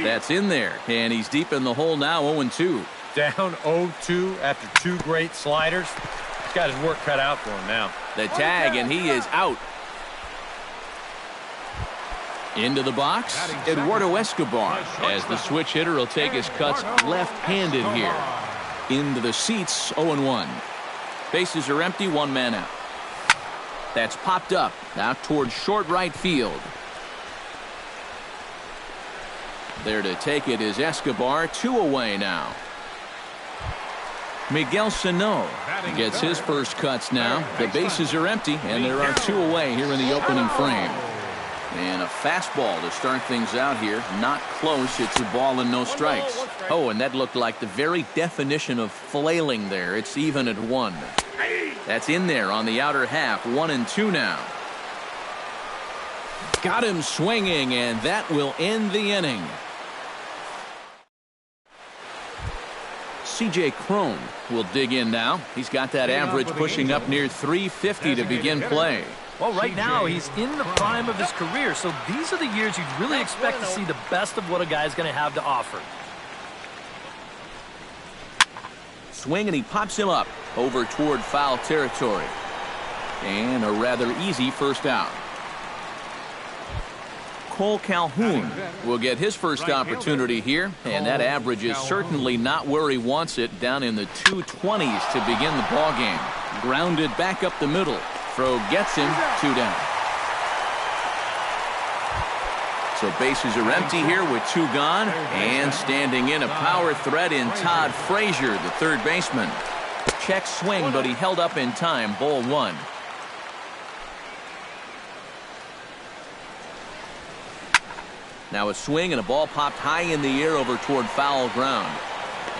That's in there, and he's deep in the hole now, 0-2. Down 0-2 after 2 great sliders. He's got his work cut out for him now. The tag, and he is out. Into the box, Eduardo Escobar, as the switch hitter will take his cuts left-handed here. Into the seats, 0-1. Bases are empty, 1 man out. That's popped up, out towards short right field. There to take it is Escobar, 2 away now. Miguel Sano gets his first cuts now. The bases are empty, and there are 2 away here in the opening frame. And a fastball to start things out here. Not close. It's a ball and no strikes. Oh, and that looked like the very definition of flailing there. It's even at 1. That's in there on the outer half. 1-2 now. Got him swinging, and that will end the inning. C.J. Cron will dig in now. He's got that average pushing up near 350 to begin play. Well, right now, he's in the prime of his career, so these are the years you'd really expect to see the best of what a guy's going to have to offer. Swing, and he pops him up over toward foul territory. And a rather easy first out. Cole Calhoun will get his first opportunity here, and that average is certainly not where he wants it, down in the 220s to begin the ballgame. Grounded back up the middle. Throw gets him, 2 down. So bases are empty here with 2 gone, and standing in a power threat in Todd Frazier, the third baseman. Check swing, but he held up in time. Ball 1. Now a swing and a ball popped high in the air over toward foul ground.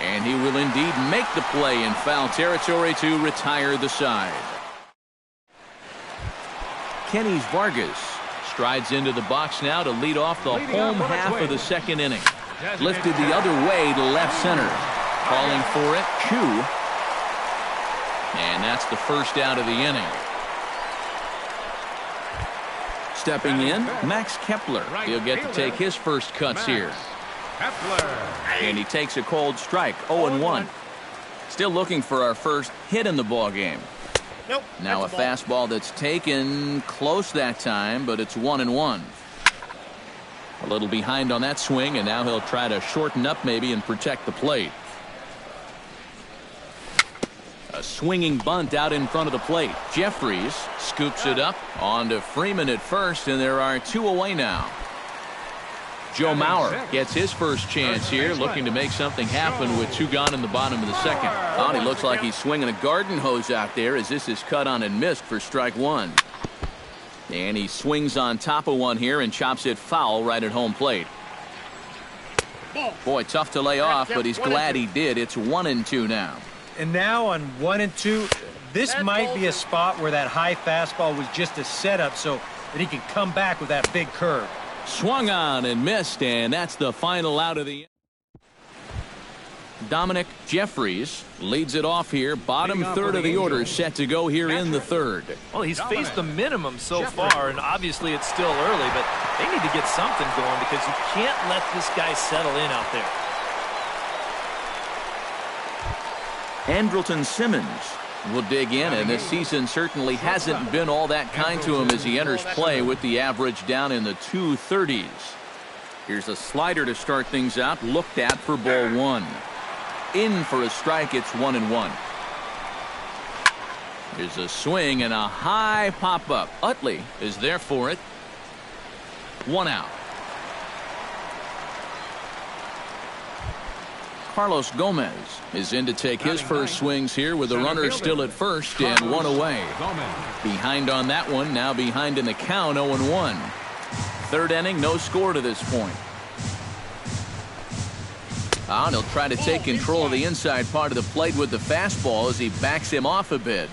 And he will indeed make the play in foul territory to retire the side. Kenny Vargas strides into the box now to lead off the home half of the second inning. Lifted the other way to left center. Calling for it, Chu. And that's the first out of the inning. Stepping in, Max Kepler. He'll get to take his first cuts here. And he takes a cold strike, 0-1. Still looking for our first hit in the ball game. Now a fastball that's taken close that time, but it's 1-1. A little behind on that swing, and now he'll try to shorten up maybe and protect the plate. A swinging bunt out in front of the plate. Jeffries scoops it up on to Freeman at first, and there are 2 away now. Joe Mauer gets his first chance here, looking to make something happen with 2 gone in the bottom of the second. Oh, he looks like he's swinging a garden hose out there as this is cut on and missed for strike 1. And he swings on top of one here and chops it foul right at home plate. Boy, tough to lay off, but he's glad he did. It's 1-2 now. And now on 1-2, this might be a spot where that high fastball was just a setup so that he can come back with that big curve. Swung on and missed, and that's the final out of the. Dominic Jeffries leads it off here. Bottom third of the order set to go here in the third. Well, he's faced the minimum so far, and obviously it's still early, but they need to get something going because you can't let this guy settle in out there. Andrelton Simmons will dig in, and this season certainly hasn't been all that kind to him as he enters play with the average down in the 230s. Here's a slider to start things out, looked at for ball 1. In for a strike, it's 1-1. Here's a swing and a high pop-up. Utley is there for it. 1 out. Carlos Gomez is in to take his first swings here with the runner still at first and 1 away. Behind on that one, now behind in the count, 0-1. Third inning, no score to this point. And he'll try to take control of the inside part of the plate with the fastball as he backs him off a bit.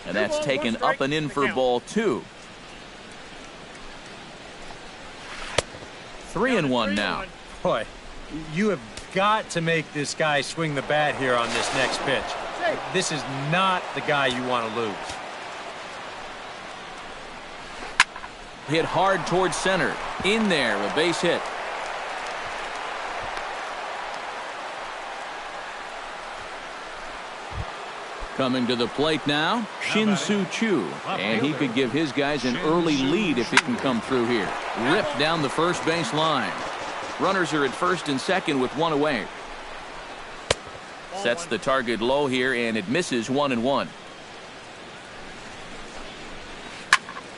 And that's taken up and in for ball 2. 3-1 now. Boy, you have got to make this guy swing the bat here on this next pitch. This is not the guy you want to lose. Hit hard towards center. In there, a base hit. Coming to the plate now, Shin-Soo Choo. And he could give his guys an early lead if he can come through here. Ripped down the first base line. Runners are at first and second with 1 away. Sets the target low here, and it misses 1-1.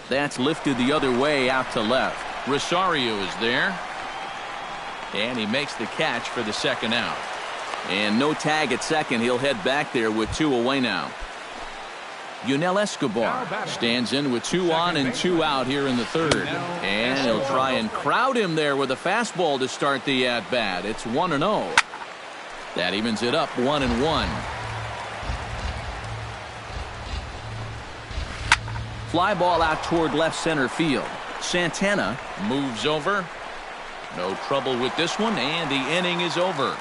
That's lifted the other way out to left. Rosario is there. And he makes the catch for the second out. And no tag at second. He'll head back there with 2 away now. Yunel Escobar stands in with 2 on and 2 out here in the third. And he'll try and crowd him there with a fastball to start the at-bat. It's 1-0. That evens it up 1-1. Fly ball out toward left center field. Santana moves over. No trouble with this one, and the inning is over.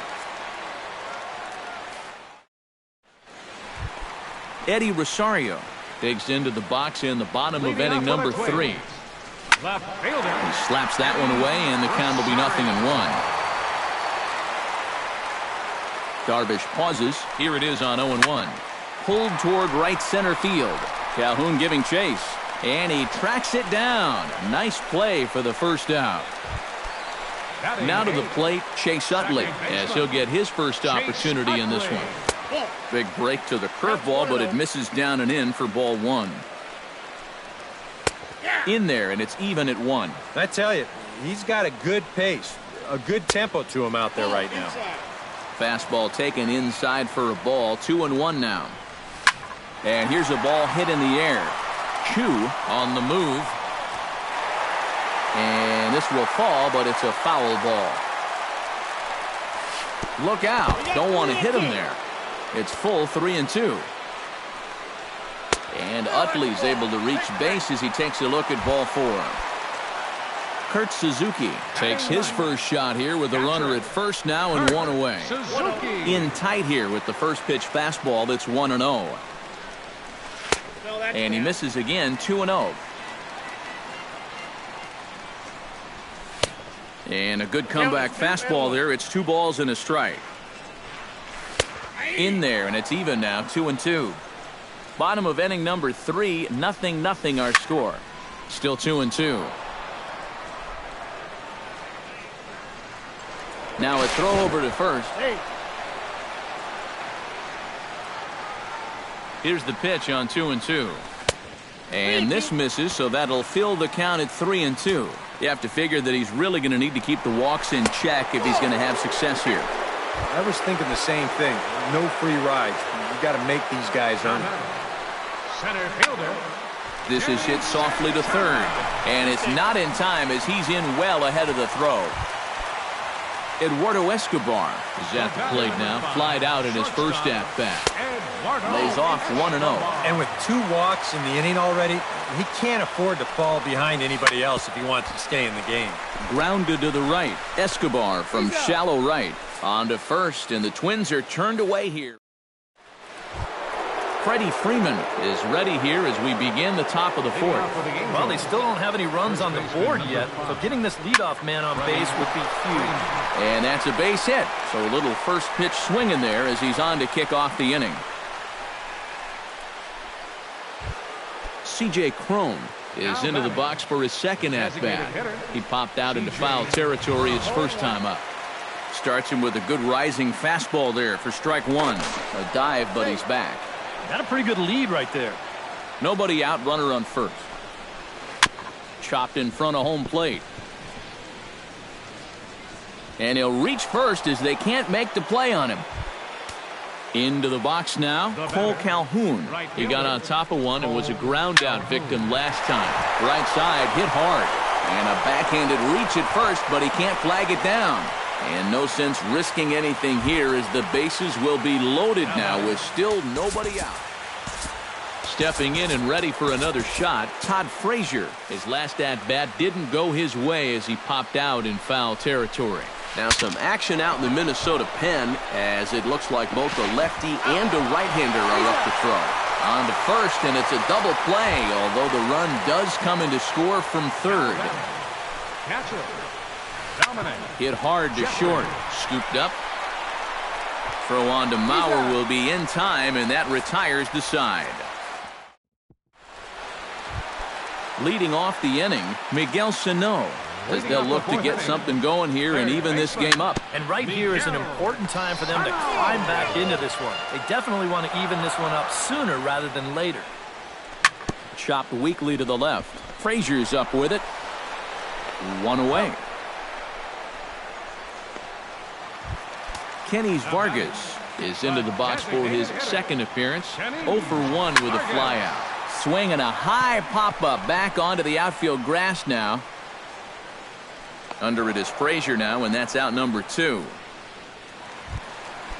Eddie Rosario digs into the box in the bottom of inning number 3. He slaps that one away, and the count will be 0-1. Darvish pauses. Here it is on 0-1. Pulled toward right center field. Calhoun giving chase, and he tracks it down. Nice play for the first out. Now to the plate, Chase Utley, as he'll get his first opportunity in this one. Big break to the curveball, but it misses down and in for ball 1. In there, and it's even at 1. I tell you, he's got a good pace, a good tempo to him out there right now. Fastball taken inside for a ball. 2-1 now. And here's a ball hit in the air. Chu on the move. And this will fall, but it's a foul ball. Look out. Don't want to hit him there. It's full 3-2. And Utley's able to reach base as he takes a look at ball 4. Kurt Suzuki takes his first shot here with the runner at first now and 1 away. In tight here with the first pitch fastball. That's 1-0. And he misses again, 2-0. And a good comeback fastball there. It's 2 balls and a strike. In there, and it's even now, 2-2. Bottom of inning number 3, 0-0 our score. Still 2-2. Now a throw over to first. Here's the pitch on 2-2. And this misses, so that'll fill the count at 3-2. You have to figure that he's really going to need to keep the walks in check if he's going to have success here. I was thinking the same thing. No free rides. You got to make these guys earn it. Center fielder. This is hit softly to third, and it's not in time as he's in well ahead of the throw. Eduardo Escobar is at the plate now, flied out in his first at-bat. Lays off 1-0. And with 2 walks in the inning already, he can't afford to fall behind anybody else if he wants to stay in the game. Grounded to the right. Escobar from shallow right. On to first, and the Twins are turned away here. Freddie Freeman is ready here as we begin the top of the 4th. Well, they still don't have any runs on the board yet, so getting this leadoff man on base would be huge. And that's a base hit, so a little first pitch swing in there as he's on to kick off the inning. C.J. Cron is into the box for his second at-bat. He popped out into foul territory his first time up. Starts him with a good rising fastball there for strike 1. A dive, but he's back. Got a pretty good lead right there. Nobody out, runner on first. Chopped in front of home plate. And he'll reach first as they can't make the play on him. Into the box now, Cole Calhoun. He got on top of one and was a ground out victim last time. Right side, hit hard. And a backhanded reach at first, but he can't flag it down. And no sense risking anything here as the bases will be loaded now with still nobody out. Stepping in and ready for another shot, Todd Frazier. His last at-bat didn't go his way as he popped out in foul territory. Now some action out in the Minnesota pen as it looks like both a lefty and a right-hander are up to throw. On to first, and it's a double play, although the run does come in to score from third. Catcher. Hit hard to short. Scooped up. Throw on to Mauer will be in time, and that retires the side. Leading off the inning, Miguel Sano, as they'll look to get something going here and even this game up. And right here is an important time for them to climb back into this one. They definitely want to even this one up sooner rather than later. Chopped weakly to the left. Frazier's up with it. 1 away. Kenny Vargas is into the box for his second appearance. 0 for 1 with a flyout. Swinging a high pop-up back onto the outfield grass now. Under it is Frazier now, and that's out number 2.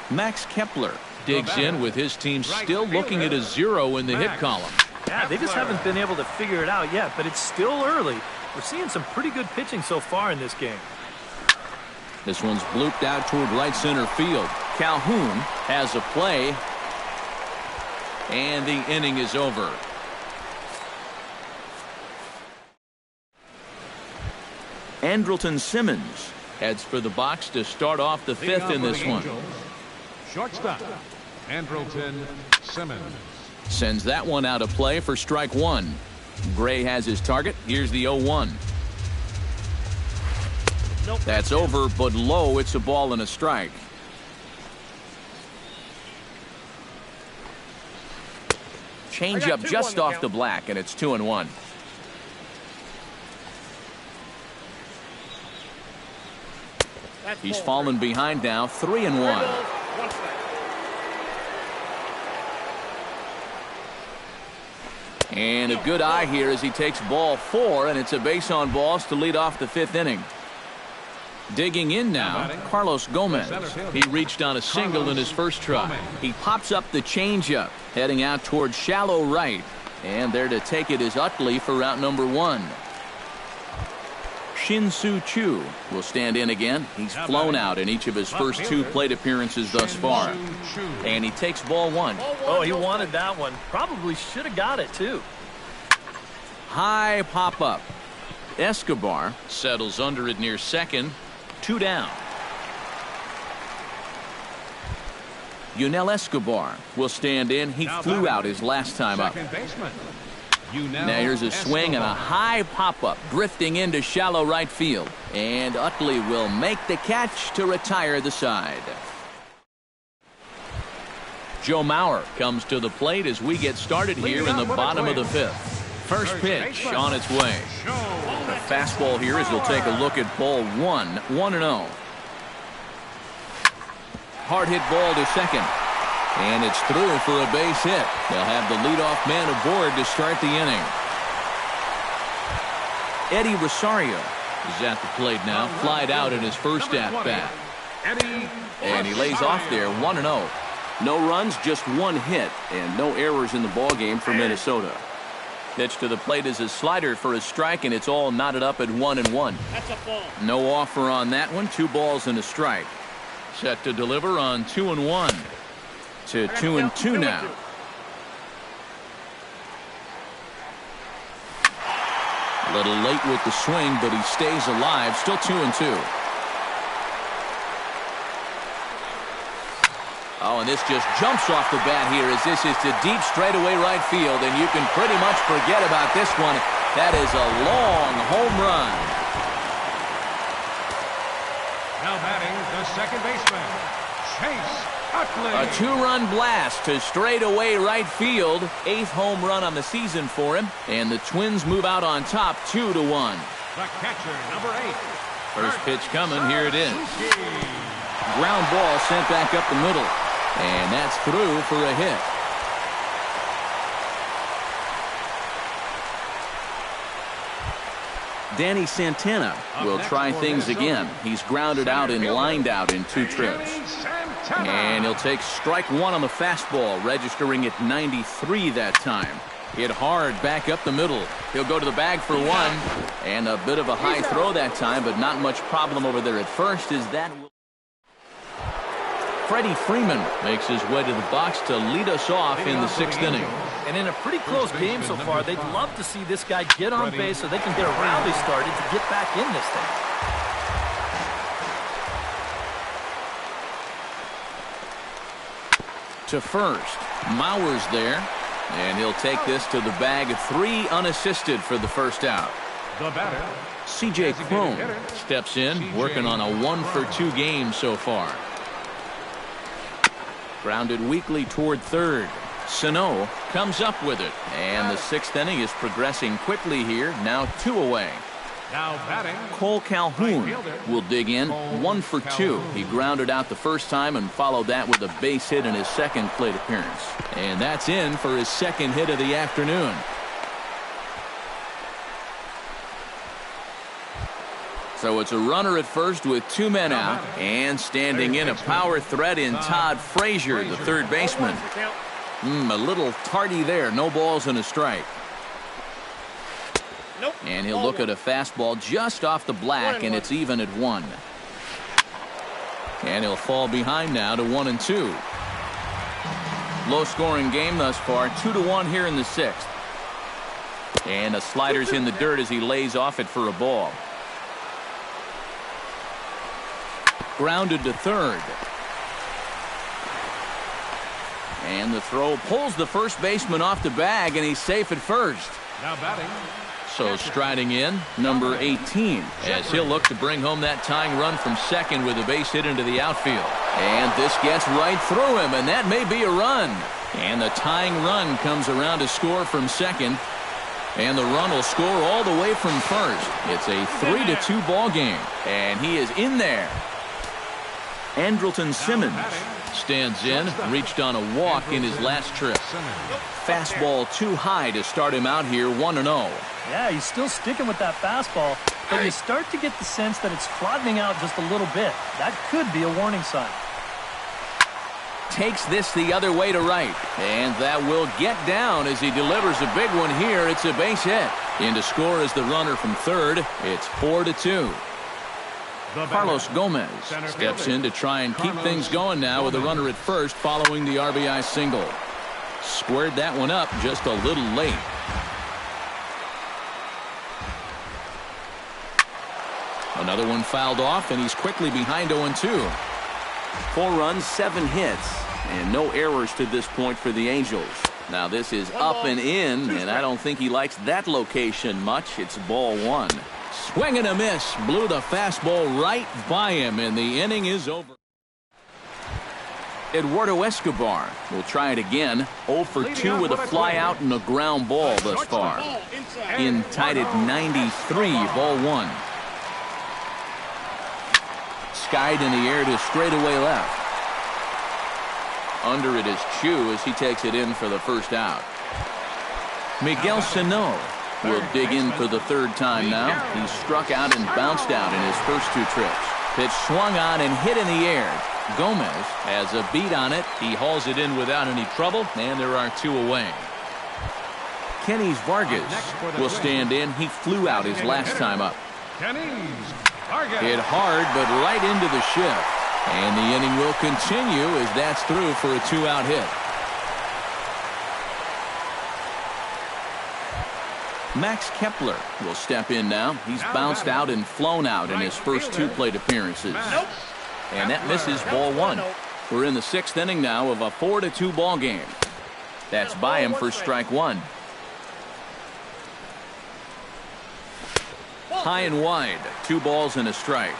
Max Kepler digs in with his team still looking at a 0 in the hit column. Yeah, they just haven't been able to figure it out yet, but it's still early. We're seeing some pretty good pitching so far in this game. This one's blooped out toward right center field. Calhoun has a play, and the inning is over. Andrelton Simmons heads for the box to start off the 5th in this one. Shortstop, Andrelton Simmons. Sends that one out of play for strike 1. Gray has his target. Here's the 0-1. Nope. That's over, but low. It's a ball and a strike. Change up just off the black, and it's 2-1. He's fallen behind now, 3-1. And a good eye here as he takes ball 4, and it's a base on balls to lead off the 5th inning. Digging in now, Carlos Gomez. He reached on a single in his first try. He pops up the changeup, heading out toward shallow right. And there to take it is Utley for route number 1. Shin-Soo Choo will stand in again. He's flown out in each of his first 2 plate appearances thus far. And he takes ball 1. Oh, he wanted that one. Probably should have got it, too. High pop-up. Escobar settles under it near second. 2 down. Yunel Escobar will stand in. He flew out his last time up. Now here's a swing and a high pop-up, drifting into shallow right field. And Utley will make the catch to retire the side. Joe Mauer comes to the plate as we get started here in the bottom of the fifth. First pitch on its way. The fastball here as he'll take a look at ball 1, 1-0. Hard hit ball to second. And it's through for a base hit. They'll have the leadoff man aboard to start the inning. Eddie Rosario is at the plate now, flied out in his first at-bat. And he lays off there, 1-0. No runs, just one hit, and no errors in the ballgame for Minnesota. Pitch to the plate is a slider for a strike, and it's all knotted up at 1-1. That's a ball. No offer on that one. 2 balls and a strike. Set to deliver on 2-1 to 2-2 now. A little late with the swing, but he stays alive. Still 2-2. Oh, and this just jumps off the bat here as this is to deep straightaway right field, and you can pretty much forget about this one. That is a long home run. Now batting the second baseman, Chase Utley. A 2-run blast to straightaway right field. 8th home run on the season for him, and the Twins move out on top 2-1. The catcher, number 8. First pitch coming. Here it is. Ground ball sent back up the middle. And that's through for a hit. Danny Santana will try things again. He's grounded out and lined out in 2 trips. And he'll take strike 1 on the fastball, registering at 93 that time. Hit hard back up the middle. He'll go to the bag for 1. And a bit of a high throw that time, but not much problem over there at first as that will... Freddie Freeman makes his way to the box to lead us off in the 6th inning. And in a pretty close game so far, they'd love to see this guy get on base so they can get a rally started to get back in this thing. To first, Mauer's there, and he'll take this to the bag. 3 unassisted for the first out. The batter, C.J. Cron steps in, working on a 1-for-2 game so far. Grounded weakly toward third. Sano comes up with it, and the 6th inning is progressing quickly here. Now 2 away. now batting. Cole Calhoun will dig in, 1-for-2. He grounded out the first time and followed that with a base hit in his second plate appearance. And that's in for his second hit of the afternoon. So it's a runner at first with 2 men out, and standing in a power threat in Todd Frazier, the third baseman. A little tardy there, no balls and a strike. And he'll look at a fastball just off the black, and it's even at 1. And he'll fall behind now to 1-2. Low scoring game thus far, 2-1 here in the 6th. And the slider's in the dirt as he lays off it for a ball. Grounded to third. And the throw pulls the first baseman off the bag, and he's safe at first. Now batting. So striding in, number 18, as he'll look to bring home that tying run from second with a base hit into the outfield. And this gets right through him, and that may be a run. And the tying run comes around to score from second. And the run will score all the way from first. It's a 3-2 ball game, and he is in there. Andrelton Simmons stands in, reached on a walk in his last trip. Fastball too high to start him out here, 1-0. Yeah, he's still sticking with that fastball, but you start to get the sense that it's flattening out just a little bit. That could be a warning sign. Takes this the other way to right, and that will get down as he delivers a big one here. It's a base hit. In to score is the runner from third. It's 4-2. Carlos Gomez steps in to try and keep things going now with a runner at first following the RBI single. Squared that one up just a little late. Another one fouled off, and he's quickly behind 0-2. 4 runs, 7 hits, and no errors to this point for the Angels. Now this is up and in, and I don't think he likes that location much. It's ball one. Swing and a miss. Blew the fastball right by him, and the inning is over. Eduardo Escobar will try it again. 0 for 2 with a fly out and a ground ball thus far. In tied at 93, ball one. Skied in the air to straightaway left. Under it is Chu as he takes it in for the first out. Miguel Sano will dig in for the third time now. He struck out and bounced out in his first two trips. Pitch swung on and hit in the air. Gomez has a beat on it. He hauls it in without any trouble, and there are two away. Kenny's Vargas will stand in. He flew out his last time up. Hit hard, but right into the shift. And the inning will continue as that's through for a two-out hit. Max Kepler will step in now. He's bounced out and flown out in his first two plate appearances. And that misses ball one. We're in the sixth inning now of a 4-2 ball game. That's by him for strike one. High and wide, 2 balls and a strike.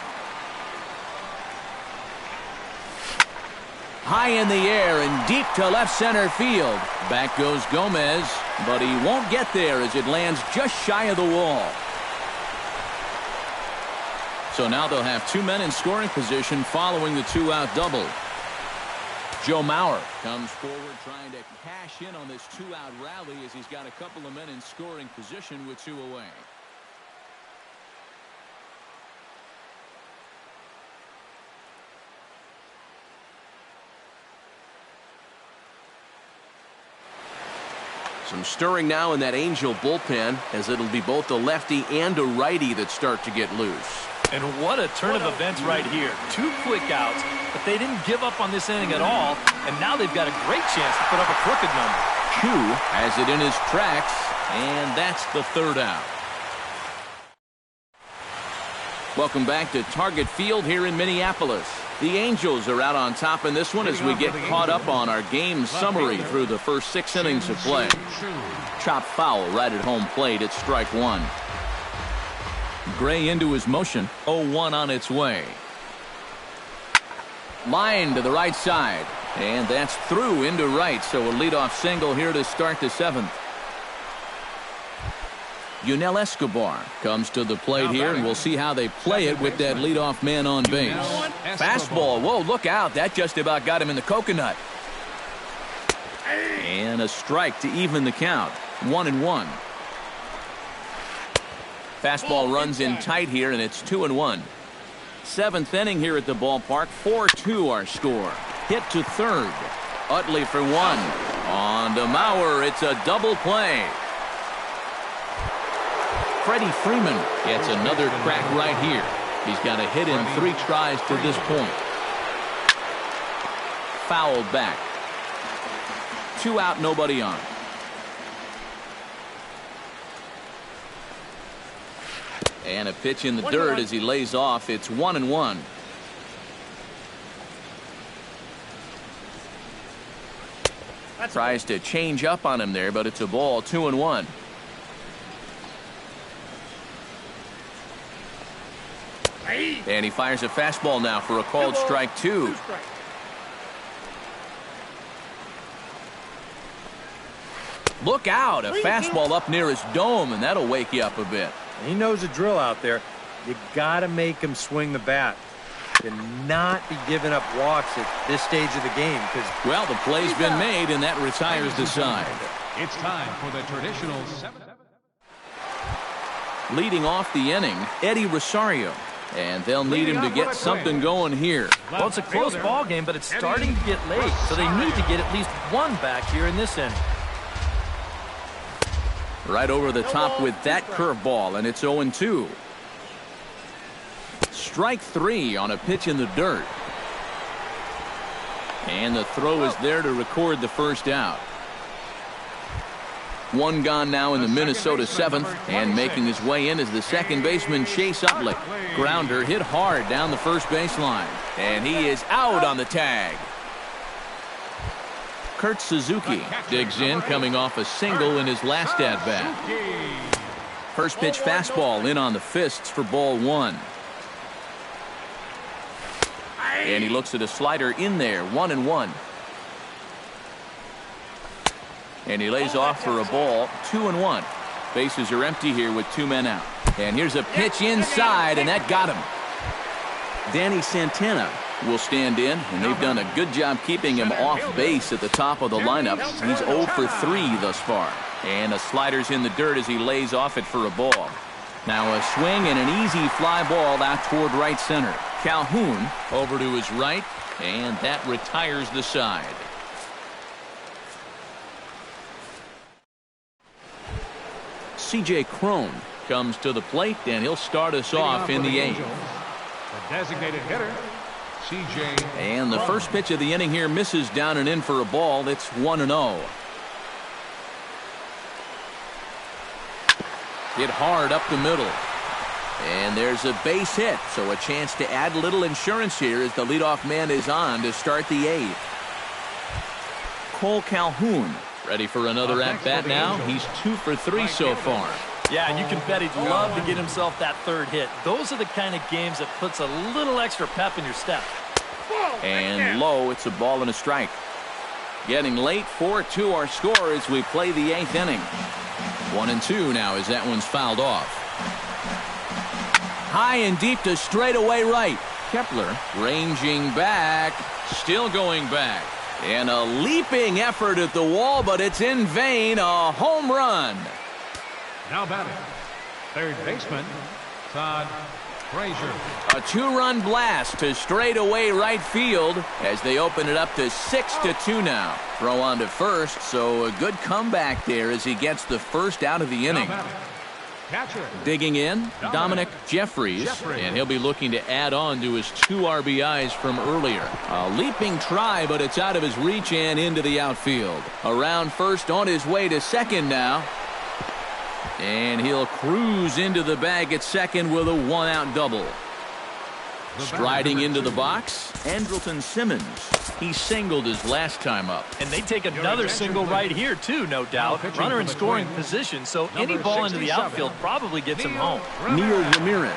High in the air and deep to left center field. Back goes Gomez, but he won't get there as it lands just shy of the wall. So now they'll have 2 men in scoring position following the 2-out double. Joe Mauer comes forward trying to cash in on this 2-out rally as he's got a couple of men in scoring position with 2 away. Some stirring now in that Angel bullpen as it'll be both a lefty and a righty that start to get loose. And what a turn of events right here. 2 quick outs, but they didn't give up on this inning at all, and now they've got a great chance to put up a crooked number. Chu has it in his tracks, and that's the 3rd out. Welcome back to Target Field here in Minneapolis. The Angels are out on top in this one as we get caught up on our game summary through the first 6 innings of play. Chopped foul right at home plate. It's strike one. Gray into his motion. 0-1 on its way. Line to the right side. And that's through into right. So a leadoff single here to start the 7th. Yunel Escobar comes to the plate here, and we'll see how they play it with that leadoff man on base. Fastball. Whoa, look out. That just about got him in the coconut. And a strike to even the count. 1-1. Fastball runs in tight here, and it's 2-1. 7th inning here at the ballpark. 4-2 our score. Hit to third. Utley for 1. On to Mauer. It's a double play. Freddie Freeman gets another crack right here. He's got a hit in 3 tries to this point. Fouled back. 2 out, nobody on. And a pitch in the dirt as he lays off. It's 1-1. Tries to change up on him there, but it's a ball. 2-1. And he fires a fastball now for a called strike 2. Look out, a fastball up near his dome, and that'll wake you up a bit. He knows the drill out there. You got to make him swing the bat and not be giving up walks at this stage of the game. Well, the play's been made, and that retires the side. It's time for the traditional 7th. Leading off the inning, Eddie Rosario. And they'll need him to get something going here. Well, it's a close ball game, but it's starting to get late, so they need to get at least 1 back here in this inning. Right over the top with that curveball, and it's 0-2. Strike 3 on a pitch in the dirt. And the throw is there to record the first out. 1 gone now in the Minnesota 7th, and making his way in is the second baseman Chase Utley. Grounder hit hard down the first baseline, and he is out on the tag. Kurt Suzuki digs in, coming off a single in his last at-bat. First pitch fastball in on the fists for ball one. And he looks at a slider in there, 1-1. And he lays off for a ball, 2-1. Bases are empty here with 2 men out. And here's a pitch inside, and that got him. Danny Santana will stand in, and they've done a good job keeping him off base at the top of the lineup. He's 0 for 3 thus far. And a slider's in the dirt as he lays off it for a ball. Now a swing and an easy fly ball out toward right center. Calhoun over to his right, and that retires the side. C.J. Cron comes to the plate, and he'll start us off in the 8th. The designated hitter, C.J. And the first pitch of the inning here misses down and in for a ball. It's 1-0. Hit hard up the middle. And there's a base hit, so a chance to add a little insurance here as the leadoff man is on to start the 8th. Cole Calhoun ready for another at-bat now. He's 2 for 3 so far. Yeah, and you can bet he'd love to get himself that third hit. Those are the kind of games that puts a little extra pep in your step. And low, it's a ball and a strike. Getting late, 4-2 our score as we play the 8th inning. 1-2 now as that one's fouled off. High and deep to straightaway right. Kepler ranging back, still going back. And a leaping effort at the wall, but it's in vain. A home run. Now batting, third baseman, Todd Frazier. A 2-run blast to straightaway right field as they open it up to 6-2 now. Throw on to first, so a good comeback there as he gets the first out of the inning. Catcher. Digging in, Dominic Jeffries, and he'll be looking to add on to his 2 RBIs from earlier. A leaping try, but it's out of his reach and into the outfield. Around first, on his way to second now. And he'll cruise into the bag at second with a 1-out double. Striding into the box, Andrelton Simmons. He singled his last time up. And they take another single right here, too, no doubt. Runner in scoring position, so any ball into the outfield probably gets him home. Neil Ramirez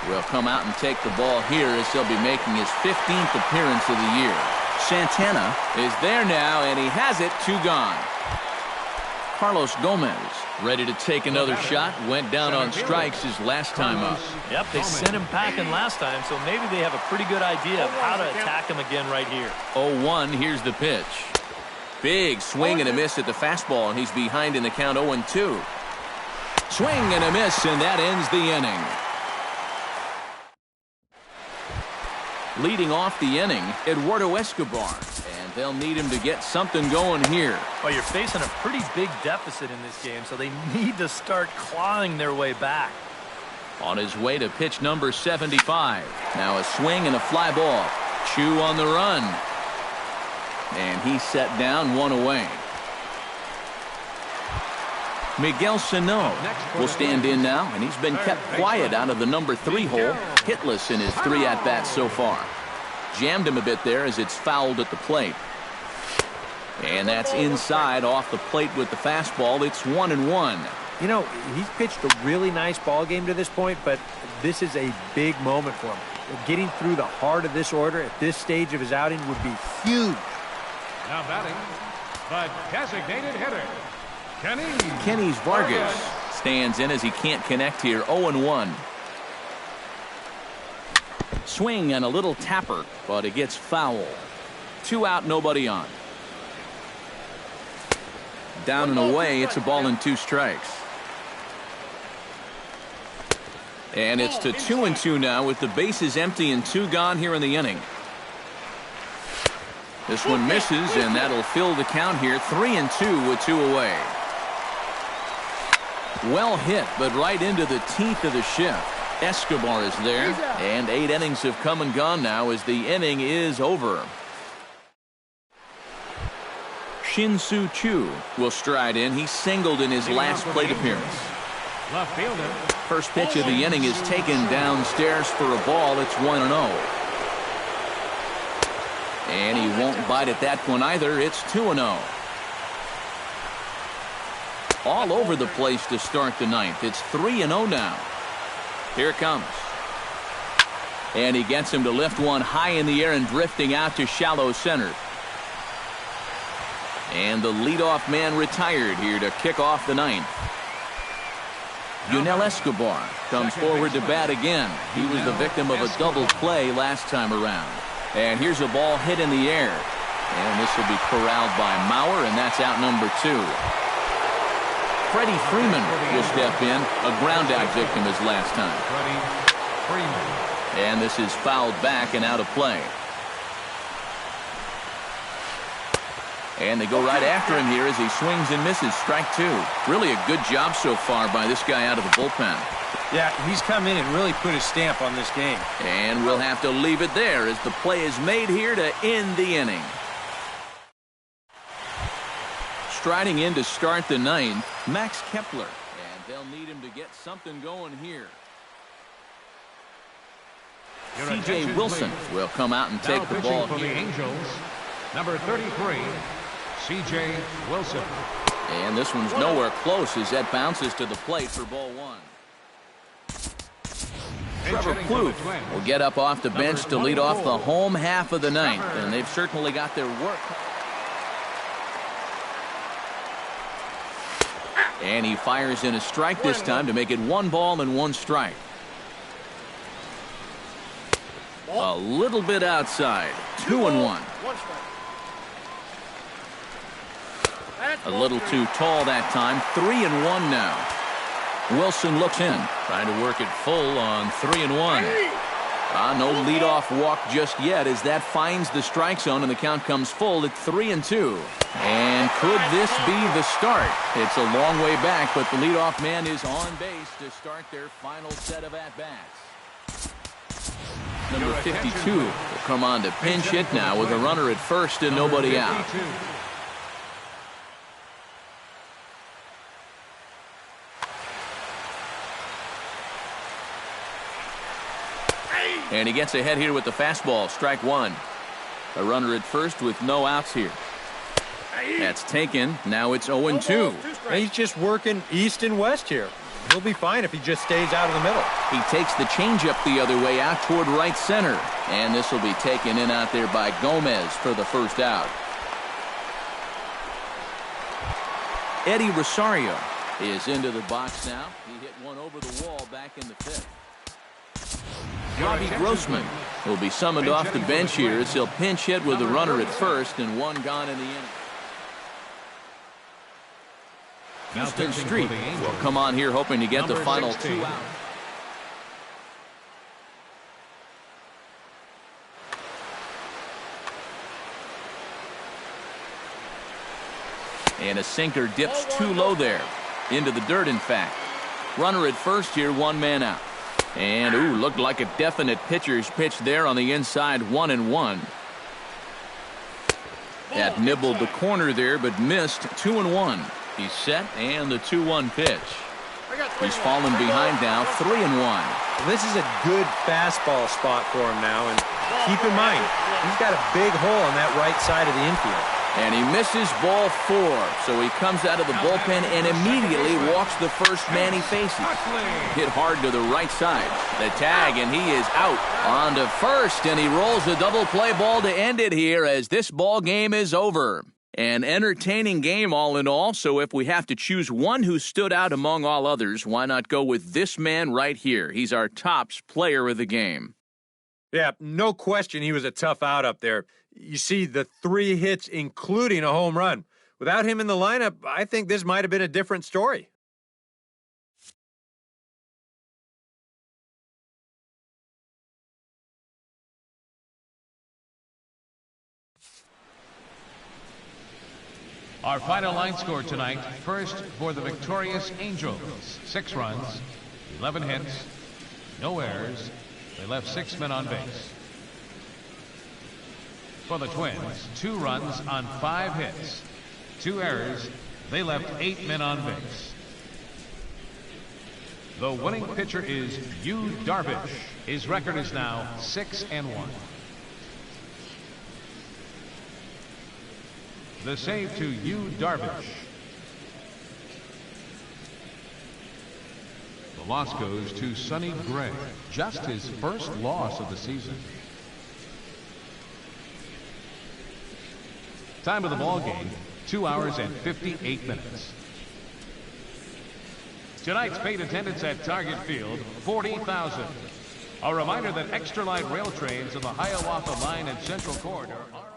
will come out and take the ball here as he'll be making his 15th appearance of the year. Santana is there now, and he has it, 2 gone. Carlos Gomez ready to take another shot. Went down on strikes his last time up. Yep, they sent him packing last time, so maybe they have a pretty good idea of how to attack him again right here. 0-1, here's the pitch. Big swing and a miss at the fastball, and he's behind in the count 0-2. Swing and a miss, and that ends the inning. Leading off the inning, Eduardo Escobar. And they'll need him to get something going here. Well, you're facing a pretty big deficit in this game, so they need to start clawing their way back. On his way to pitch number 75. Now a swing and a fly ball. Chu on the run. And he's set down, 1 away. Miguel Sano will stand in now, and he's been kept quiet out of the number 3 hole. Hitless in his 3 at-bats so far. Jammed him a bit there as it's fouled at the plate. And that's inside off the plate with the fastball. It's 1-1. You know, he's pitched a really nice ball game to this point, but this is a big moment for him. Getting through the heart of this order at this stage of his outing would be huge. Now batting, the designated hitter, Kenny Vargas stands in as he can't connect here. 0-1. Swing and a little tapper, but it gets foul. 2 out, nobody on. Down and away, it's a ball and 2 strikes. And it's to 2-2 now with the bases empty and 2 gone here in the inning. This one misses, and that'll fill the count here. 3-2 with 2 away. Well hit, but right into the teeth of the shift. Escobar is there, and 8 innings have come and gone now as the inning is over. Shin-Soo Choo will stride in. He singled in his last plate appearance. left fielder. First pitch of the inning is taken downstairs for a ball. It's 1-0. And he won't bite at that one either. It's 2-0. All over the place to start the ninth. It's 3-0 now. Here it comes. And he gets him to lift one high in the air and drifting out to shallow center. And the leadoff man retired here to kick off the ninth. Yunel Escobar comes forward to bat again. He was the victim of a double play last time around. And here's a ball hit in the air. And this will be corralled by Mauer, and that's out number 2. Freddie Freeman will step in. A ground-out victim as last time. Freddie Freeman. And this is fouled back and out of play. And they go right after him here as he swings and misses. Strike 2. Really a good job so far by this guy out of the bullpen. Yeah, he's come in and really put his stamp on this game. And we'll have to leave it there as the play is made here to end the inning. Striding in to start the ninth, Max Kepler. And they'll need him to get something going here. C.J. Wilson will come out and take the ball for here. The Angels, number 33, C.J. Wilson. And this one's nowhere close as that bounces to the plate for ball 1. Trevor Plouffe will get up off the bench to lead off the home half of the ninth, and they've certainly got their work. And he fires in a strike this time to make it 1 ball and 1 strike. A little bit outside. 2-1. A little too tall that time. 3-1 now. Wilson looks in, trying to work it full on 3-1. No leadoff walk just yet as that finds the strike zone and the count comes full at 3-2. And could this be the start? It's a long way back, but the leadoff man is on base to start their final set of at-bats. Number 52 will come on to pinch hit now with a runner at first and nobody out. And he gets ahead here with the fastball. Strike 1. A runner at first with no outs here. That's taken. Now it's 0-2. He's just working east and west here. He'll be fine if he just stays out of the middle. He takes the changeup the other way out toward right center. And this will be taken in out there by Gomez for the first out. Eddie Rosario is into the box now. He hit one over the wall back in the 5th. Robbie Grossman will be summoned off the bench here as he'll pinch hit with a runner at first and 1 gone in the inning. Houston Street will come on here hoping to get the final 2 out. And a sinker dips too low there. Into the dirt, in fact. Runner at first here, 1 man out. And, looked like a definite pitcher's pitch there on the inside, 1-1. That nibbled the corner there, but missed 2-1. He's set, and the 2-1 pitch. He's fallen behind now, 3-1. This is a good fastball spot for him now, and keep in mind, he's got a big hole on that right side of the infield. And he misses ball 4, so he comes out of the bullpen and immediately walks the first man he faces. Hit hard to the right side. The tag, and he is out. On to first, and he rolls a double play ball to end it here as this ball game is over. An entertaining game all in all, so if we have to choose one who stood out among all others, why not go with this man right here? He's our tops player of the game. Yeah, no question he was a tough out up there. You see the 3 hits, including a home run. Without him in the lineup, I think this might have been a different story. Our final line score tonight, first for the victorious Angels, 6 runs, 11 hits, no errors. They left 6 men on base. For the Twins, 2 runs on 5 hits, 2 errors. They left 8 men on base. The winning pitcher is Yu Darvish. His record is now 6-1. The save to Yu Darvish. The loss goes to Sonny Gray. Just his first loss of the season. Time of the ball game, 2 hours and 58 minutes. Tonight's paid attendance at Target Field, 40,000. A reminder that extra light rail trains on the Hiawatha Line and Central Corridor are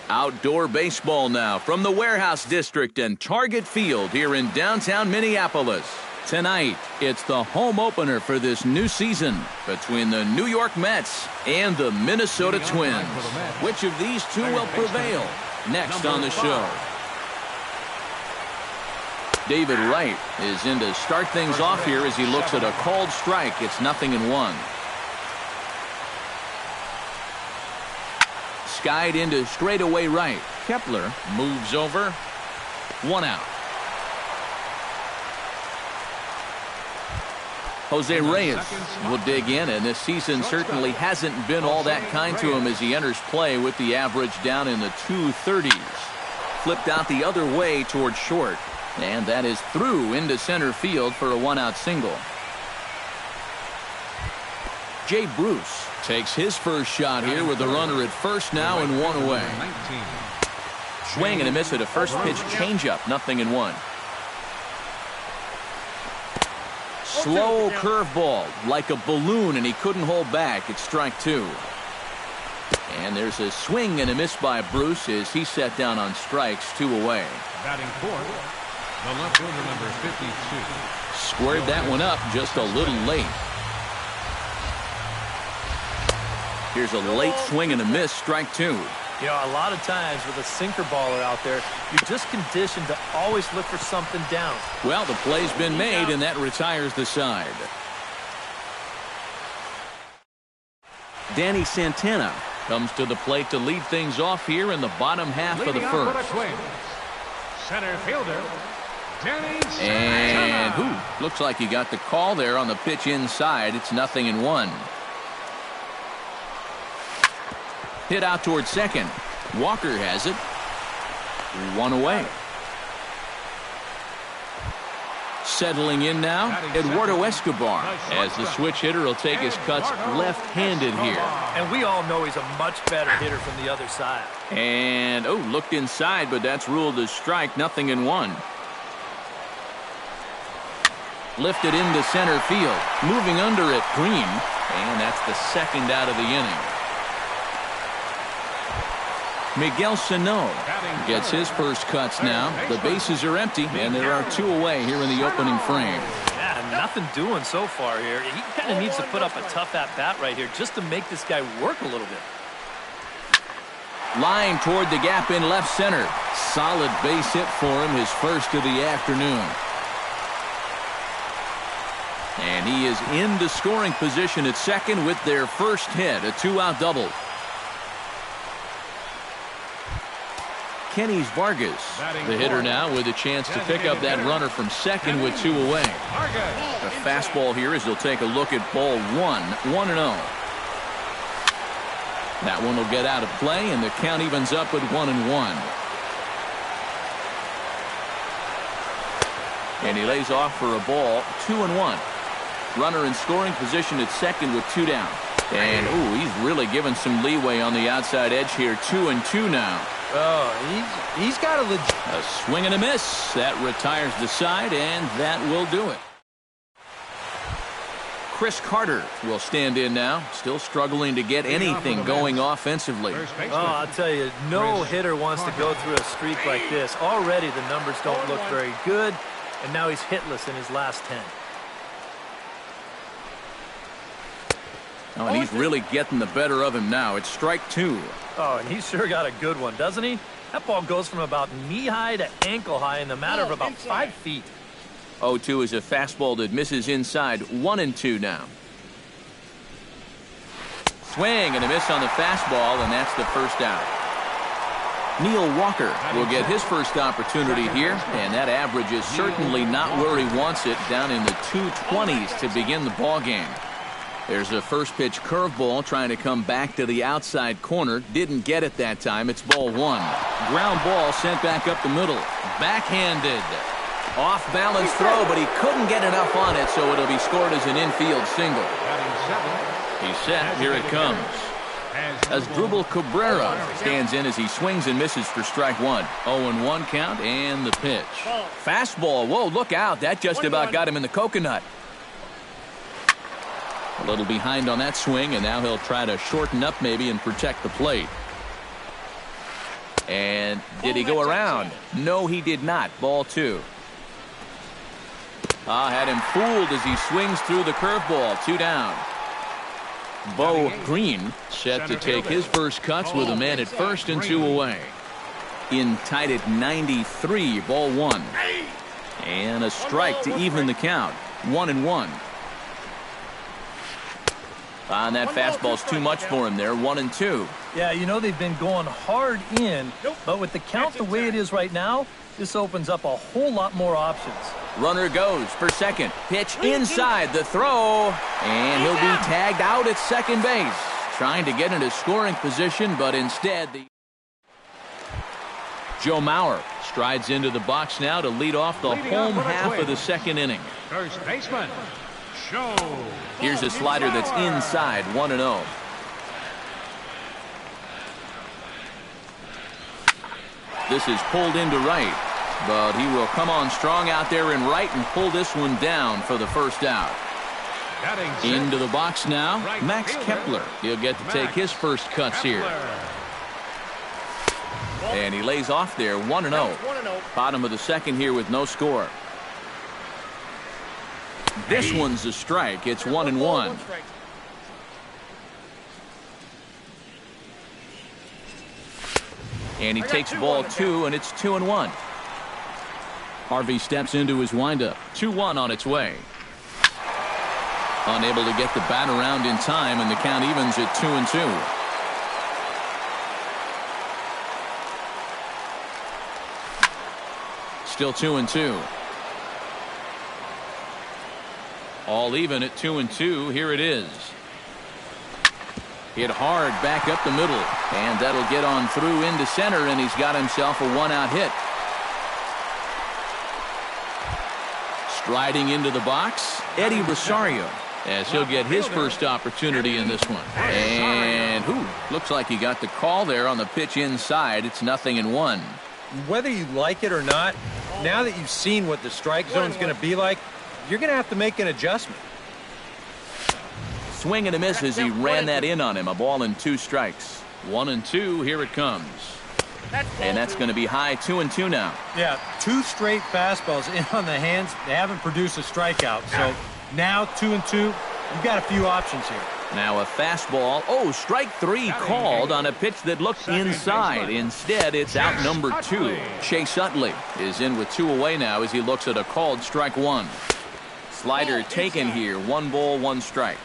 Outdoor baseball now from the Warehouse District and Target Field here in downtown Minneapolis. Tonight, it's the home opener for this new season between the New York Mets and the Minnesota Twins. Which of these two will prevail? Next on the show. David Wright is in to start things off here as he looks at a called strike. It's 0-1. Skied into straightaway right. Kepler moves over. 1 out. Jose Reyes will dig in, and this season certainly hasn't been all that kind to him as he enters play with the average down in the 230s. Flipped out the other way towards short, and that is through into center field for a 1-out single. Jay Bruce takes his first shot here with the runner at first now and 1 away. Swing and a miss at a first pitch changeup, 0-1. Slow curveball like a balloon, and he couldn't hold back. It's strike 2. And there's a swing and a miss by Bruce as he set down on strikes, 2 away. Batting fourth, the left fielder, number 52. Squared that one up just a little late. Here's a late swing and a miss, strike 2. You know, a lot of times with a sinker baller out there, you're just conditioned to always look for something down. Well, the play's been made, and that retires the side. Danny Santana comes to the plate to lead things off here in the bottom half of the first. Center fielder, Danny And Santana. looks like he got the call there on the pitch inside. It's 0-1. Hit out towards second. Walker has it. 1 away. Settling in now, Eduardo Escobar, as the switch hitter will take his cuts left-handed here. And we all know he's a much better hitter from the other side. And, looked inside, but that's ruled as strike, 0-1. Lifted into center field. Moving under it, Green. And that's the second out of the inning. Miguel Sano gets his first cuts now. The bases are empty, and there are 2 away here in the opening frame. Yeah, nothing doing so far here. He kind of needs to put up a tough at-bat right here just to make this guy work a little bit. Line toward the gap in left center. Solid base hit for him, his first of the afternoon. And he is into scoring position at second with their first hit, a 2-out double. Kenny Vargas, the hitter now, with a chance to pick up that runner from second with 2 away. The fastball here as he'll take a look at ball 1, 1-0. That one will get out of play, and the count evens up at 1-1. And he lays off for a ball, 2-1. Runner in scoring position at second with 2 down. And, he's really given some leeway on the outside edge here, 2-2 now. Oh, he's got a legit. A swing and a miss. That retires the side, and that will do it. Chris Carter will stand in now, still struggling to get anything going offensively. Oh, I'll tell you, no hitter wants to go through a streak like this. Already the numbers don't look very good, and now he's hitless in his last 10. Oh, and he's really getting the better of him now. It's strike 2. Oh, and he's sure got a good one, doesn't he? That ball goes from about knee-high to ankle-high in the matter of about 5 feet. 0-2 is a fastball that misses inside. 1-2 now. Swing and a miss on the fastball, and that's the first out. Neil Walker will get his first opportunity here, and that average is certainly not where he wants it, down in the 220s to begin the ball game. There's a first pitch curveball trying to come back to the outside corner. Didn't get it that time. It's ball 1. Ground ball sent back up the middle. Backhanded. Off balance throw, but he couldn't get enough on it, so it'll be scored as an infield single. He's set. Here it comes. Asdrubal Cabrera stands in as he swings and misses for strike 1. 0-1 count and the pitch. Fastball. Whoa, look out. That just about got him in the coconut. A little behind on that swing, and now he'll try to shorten up maybe and protect the plate. And did he go around? No, he did not. Ball 2. Had him fooled as he swings through the curveball. 2 down. Bo Green set to take his first cuts with a man at first and 2 away. In tied at 93, ball 1. And a strike to even the count. 1-1. And that fastball's too much for him there. 1-2. Yeah, you know they've been going hard in, but with the count the way it is right now, this opens up a whole lot more options. Runner goes for second. Pitch inside the throw. And he'll be tagged out at second base. Trying to get into scoring position, but instead Joe Mauer strides into the box now to lead off the home half of the second inning. First baseman, Joe. Here's a slider that's inside. 1-0. This is pulled into right, but he will come on strong out there in right and pull this one down for the first out. Into the box now, Max Kepler. He'll get to take his first cuts here. And he lays off there. 1-0. Bottom of the second here with no score. This one's a strike. It's 1-1. And he takes ball 2, and it's 2-1. Harvey steps into his windup. 2-1 on its way. Unable to get the bat around in time, and the count evens at 2-2. Still 2-2. All even at 2-2. Here it is. Hit hard back up the middle, and that'll get on through into center, and he's got himself a 1-out hit. Striding into the box, Eddie Rosario, as he'll get his first opportunity in this one. And looks like he got the call there on the pitch inside. It's 0-1. Whether you like it or not, now that you've seen what the strike zone's going to be like, you're going to have to make an adjustment. Swing and a miss as he ran that in on him. A ball and 2 strikes. 1-2. Here it comes. And that's going to be high. 2-2 now. Yeah, 2 straight fastballs in on the hands. They haven't produced a strikeout. So now 2-2. You've got a few options here. Now a fastball. Strike 3 called on a pitch that looked inside. Instead, it's out number 2. Chase Utley is in with 2 away now as he looks at a called strike 1. Slider taken here. 1 ball, 1 strike.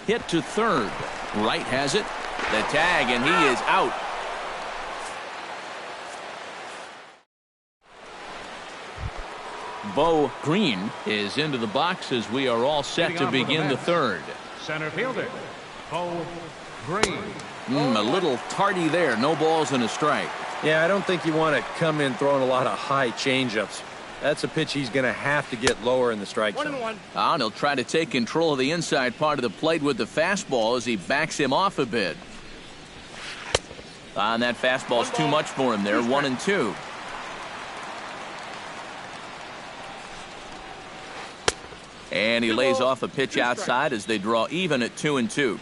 Hit to third. Right has it. The tag, and he is out. Bo Green is into the box as we are all set to begin the third. Center fielder, Bo Green. A little tardy there. No balls and a strike. Yeah, I don't think you want to come in throwing a lot of high changeups. That's a pitch he's going to have to get lower in the strike zone. And he'll try to take control of the inside part of the plate with the fastball as he backs him off a bit. And that fastball's too much for him there. 1-2. And he lays off a pitch outside as they draw even at 2-2.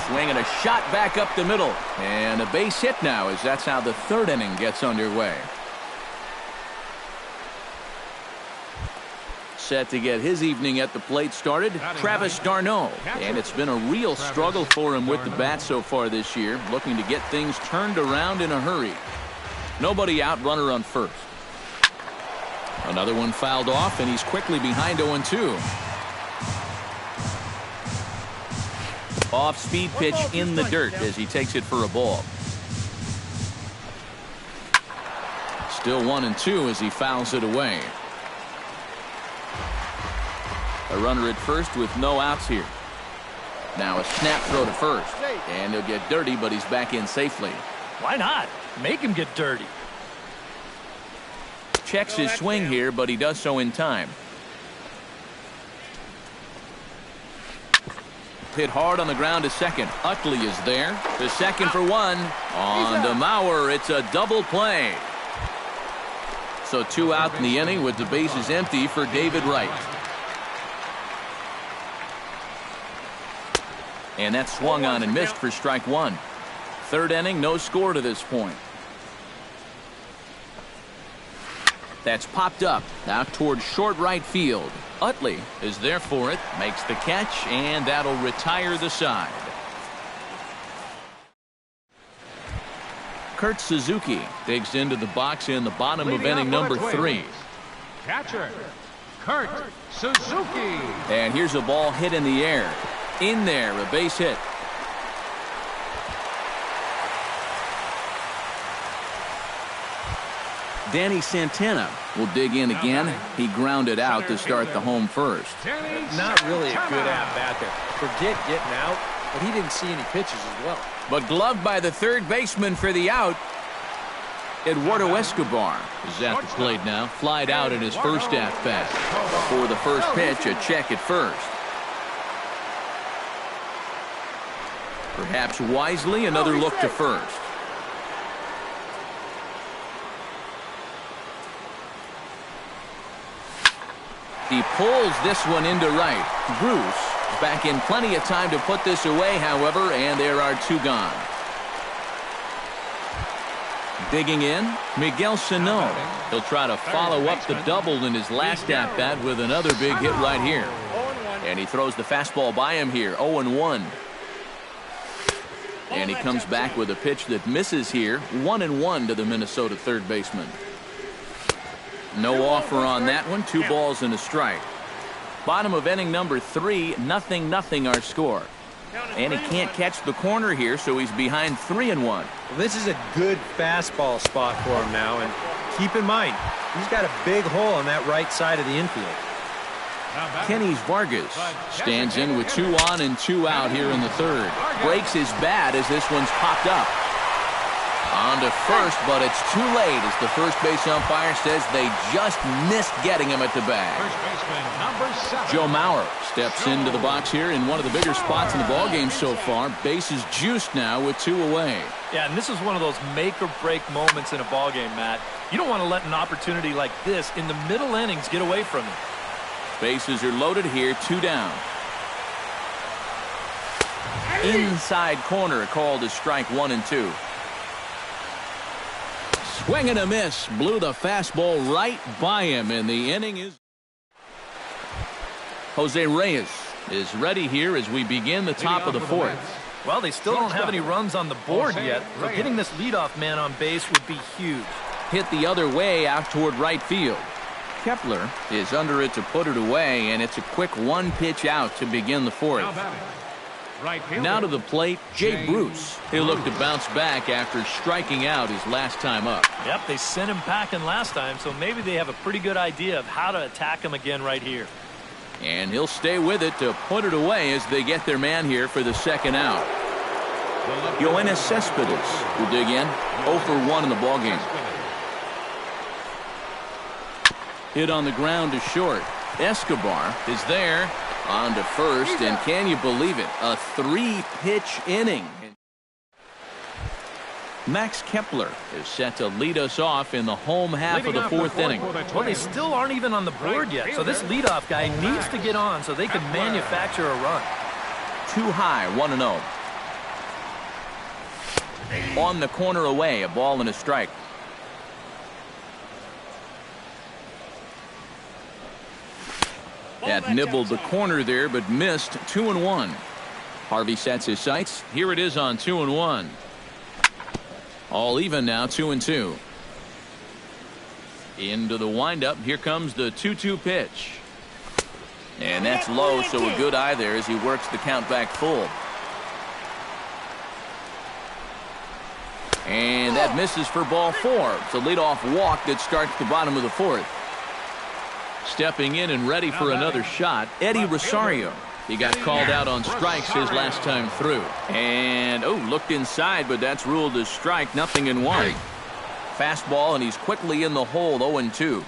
Swing and a shot back up the middle. And a base hit now as that's how the third inning gets underway. Set to get his evening at the plate started, Travis d'Arnaud. And it's been a real struggle for him with the bat so far this year, looking to get things turned around in a hurry. Nobody out, runner on first. Another one fouled off, and he's quickly behind 0-2. Off-speed pitch in the dirt as he takes it for a ball. Still 1-2 as he fouls it away. A runner at first with no outs here. Now a snap throw to first. And he'll get dirty, but he's back in safely. Why not? Make him get dirty. Checks his swing here, but he does so in time. Hit hard on the ground to second. Utley is there. The second for 1. On to Mauer. It's a double play. So 2 out in the inning with the bases empty for David Wright. And that swung on and missed for strike one. Third inning, no score to this point. That's popped up out towards short right field. Utley is there for it, makes the catch, and that'll retire the side. Kurt Suzuki digs into the box in the bottom of inning number 3. Catcher, Kurt Suzuki. And here's a ball hit in the air. In there, a base hit. Danny Santana will dig in again. He grounded out to start the home first. Not really a good at-bat there. Forget getting out, but he didn't see any pitches as well. But gloved by the third baseman for the out. Eduardo Escobar is at the plate now. Flied out in his first at-bat. For the first pitch, a check at first. Perhaps wisely, another look to first. He pulls this one into right. Bruce back in plenty of time to put this away, however, and there are 2 gone. Digging in, Miguel Sano. He'll try to follow up the double in his last at-bat with another big hit right here. And he throws the fastball by him here, 0-1. And he comes back with a pitch that misses here, 1-1 to the Minnesota third baseman. No offer on that one. 2 balls and a strike. Bottom of inning number 3, 0-0 our score. And he can't catch the corner here, so he's behind 3-1. Well, this is a good fastball spot for him now, and keep in mind, he's got a big hole on that right side of the infield. Kenny Vargas stands in with 2 on and 2 out here in the third. Breaks his bat as this one's popped up. On to first, but it's too late as the first base umpire says they just missed getting him at the bag. Joe Mauer steps into the box here in one of the bigger spots in the ballgame so far. Bases juiced now with 2 away. Yeah, and this is one of those make-or-break moments in a ballgame, Matt. You don't want to let an opportunity like this in the middle innings get away from you. Bases are loaded here, 2 down. Inside corner called as strike 1 and 2. Swing and a miss. Blew the fastball right by him, and the inning is... Jose Reyes is ready here as we begin the top of the 4th. Well, they still don't have any runs on the board yet, so getting this leadoff man on base would be huge. Hit the other way out toward right field. Kepler is under it to put it away, and it's a quick 1-pitch out to begin the 4th. Now to the plate, Jay Bruce. He'll look to bounce back after striking out his last time up. Yep, they sent him packing last time, so maybe they have a pretty good idea of how to attack him again right here. And he'll stay with it to put it away as they get their man here for the second out. Yoenis Cespedes will dig in, 0 for 1 in the ballgame. Hit on the ground to short. Escobar is there. On to first, and can you believe it? A 3-pitch inning. Max Kepler is set to lead us off in the home half of the 4th inning. Well, they still aren't even on the board yet, so this leadoff guy needs to get on so they can manufacture a run. Too high, 1-0. On the corner away, a ball and a strike. That nibbled the corner there, but missed. 2-1. Harvey sets his sights. Here it is on 2-1. All even now, 2-2. Into the windup. Here comes the 2-2 pitch. And that's low, so a good eye there as he works the count back full. And that misses for ball 4. It's a leadoff walk that starts the bottom of the 4th. Stepping in and ready for another shot, Eddie Rosario. He got called out on strikes his last time through. And, looked inside, but that's ruled as strike, 0-1. Fastball, and he's quickly in the hole, 0-2.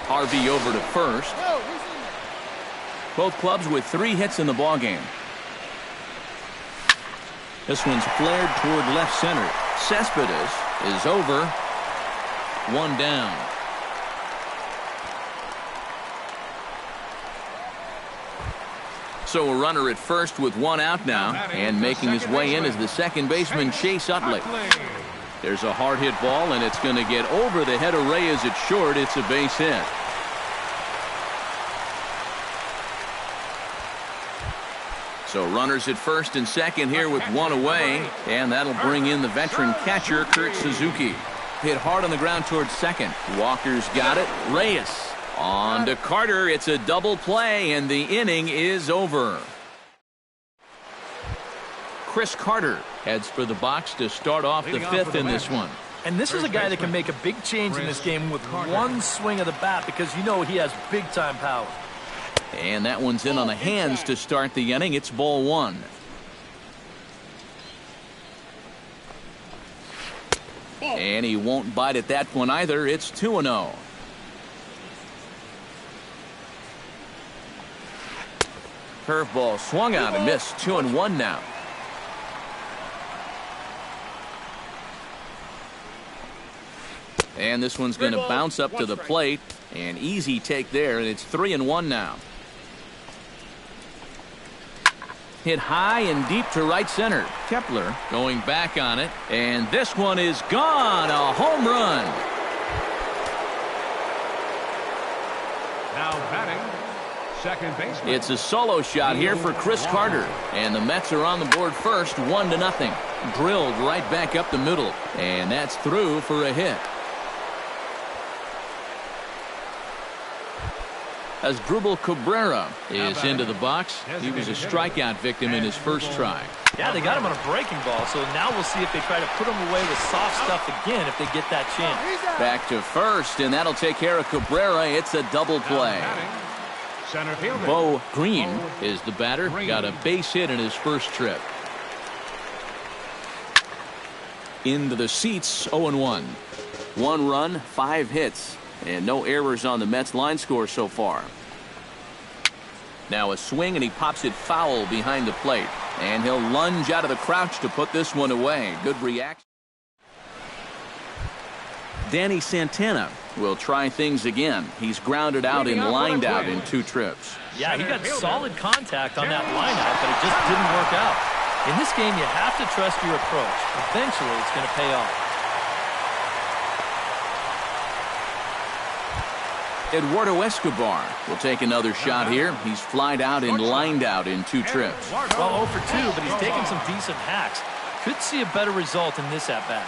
Harvey over to first. Both clubs with 3 hits in the ballgame. This one's flared toward left center. Cespedes is over. 1 down. So a runner at first with one out now, and making his way in is the second baseman, Chase Utley. There's a hard hit ball, and it's going to get over the head of Reyes at short. It's a base hit. So runners at first and second here with one away, and that'll bring in the veteran catcher, Kurt Suzuki. Hit hard on the ground towards second. Walker's got it. Reyes on to Carter. It's a double play, and the inning is over. Chris Carter heads for the box to start off the fifth in this one. And this is a guy that can make a big change in this game with one swing of the bat, because you know he has big-time power. And that one's in on the hands to start the inning. It's ball one. And he won't bite at that one either. It's 2-0. Curveball swung out and missed. 2-1 now. And this one's going to bounce up to the plate. An easy take there, and it's 3-1 now. Hit high and deep to right center. Kepler going back on it, and this one is gone. A home run. Now batting, second baseman. It's a solo shot here for Chris Carter, and the Mets are on the board first, 1-0. Drilled right back up the middle, and that's through for a hit. As Asdrubal Cabrera is into the box. He was a strikeout victim in his first try. Yeah, they got him on a breaking ball, so now we'll see if they try to put him away with soft stuff again if they get that chance. Back to first, and that'll take care of Cabrera. It's a double play. Center fielder. Bo Green is the batter. Got a base hit in his first trip. Into the seats, 0-1. 1 run, 5 hits. And no errors on the Mets line score so far. Now a swing, and he pops it foul behind the plate. And he'll lunge out of the crouch to put this one away. Good reaction. Danny Santana will try things again. He's grounded out and lined out in 2 trips. Yeah, he got solid contact on that line out, but it just didn't work out. In this game, you have to trust your approach. Eventually, it's going to pay off. Eduardo Escobar will take another shot here. He's flied out and lined out in 2 trips. Well, 0 for 2, but he's taken some decent hacks. Could see a better result in this at-bat.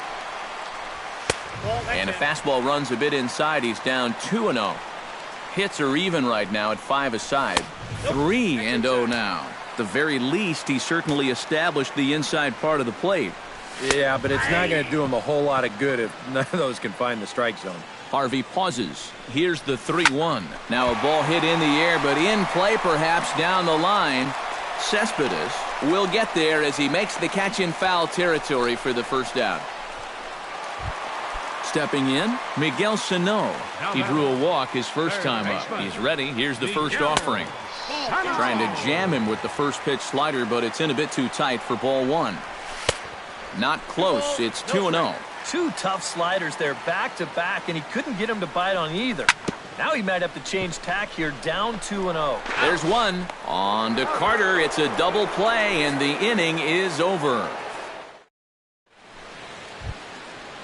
And a fastball runs a bit inside. He's down 2-0. Hits are even right now at 5 aside. 3-0 now. At the very least, he certainly established the inside part of the plate. Yeah, but it's not going to do him a whole lot of good if none of those can find the strike zone. Harvey pauses. Here's the 3-1. Now a ball hit in the air, but in play perhaps down the line. Cespedes will get there as he makes the catch in foul territory for the first out. Stepping in, Miguel Sano. He drew a walk his first time up. He's ready. Here's the first offering. Trying to jam him with the first pitch slider, but it's in a bit too tight for ball 1. Not close. It's 2-0. 2 tough sliders there back-to-back, and he couldn't get him to bite on either. Now he might have to change tack here, down 2-0. There's one. On to Carter. It's a double play, and the inning is over.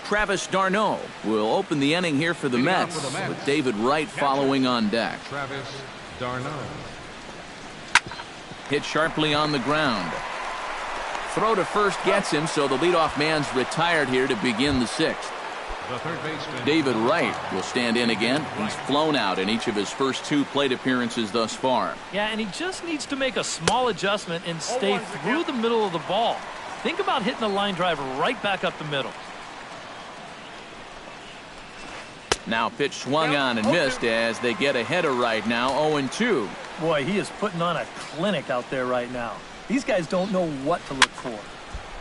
Travis d'Arnaud will open the inning here for the Mets, with David Wright following on deck. Travis d'Arnaud. Hit sharply on the ground. Throw to first gets him, so the leadoff man's retired here to begin the 6th. The third baseman. David Wright will stand in again. He's flown out in each of his first 2 plate appearances thus far. Yeah, and he just needs to make a small adjustment and stay through the middle of the ball. Think about hitting a line drive right back up the middle. Now pitch swung on and missed as they get ahead of Wright now, 0-2. Boy, he is putting on a clinic out there right now. These guys don't know what to look for.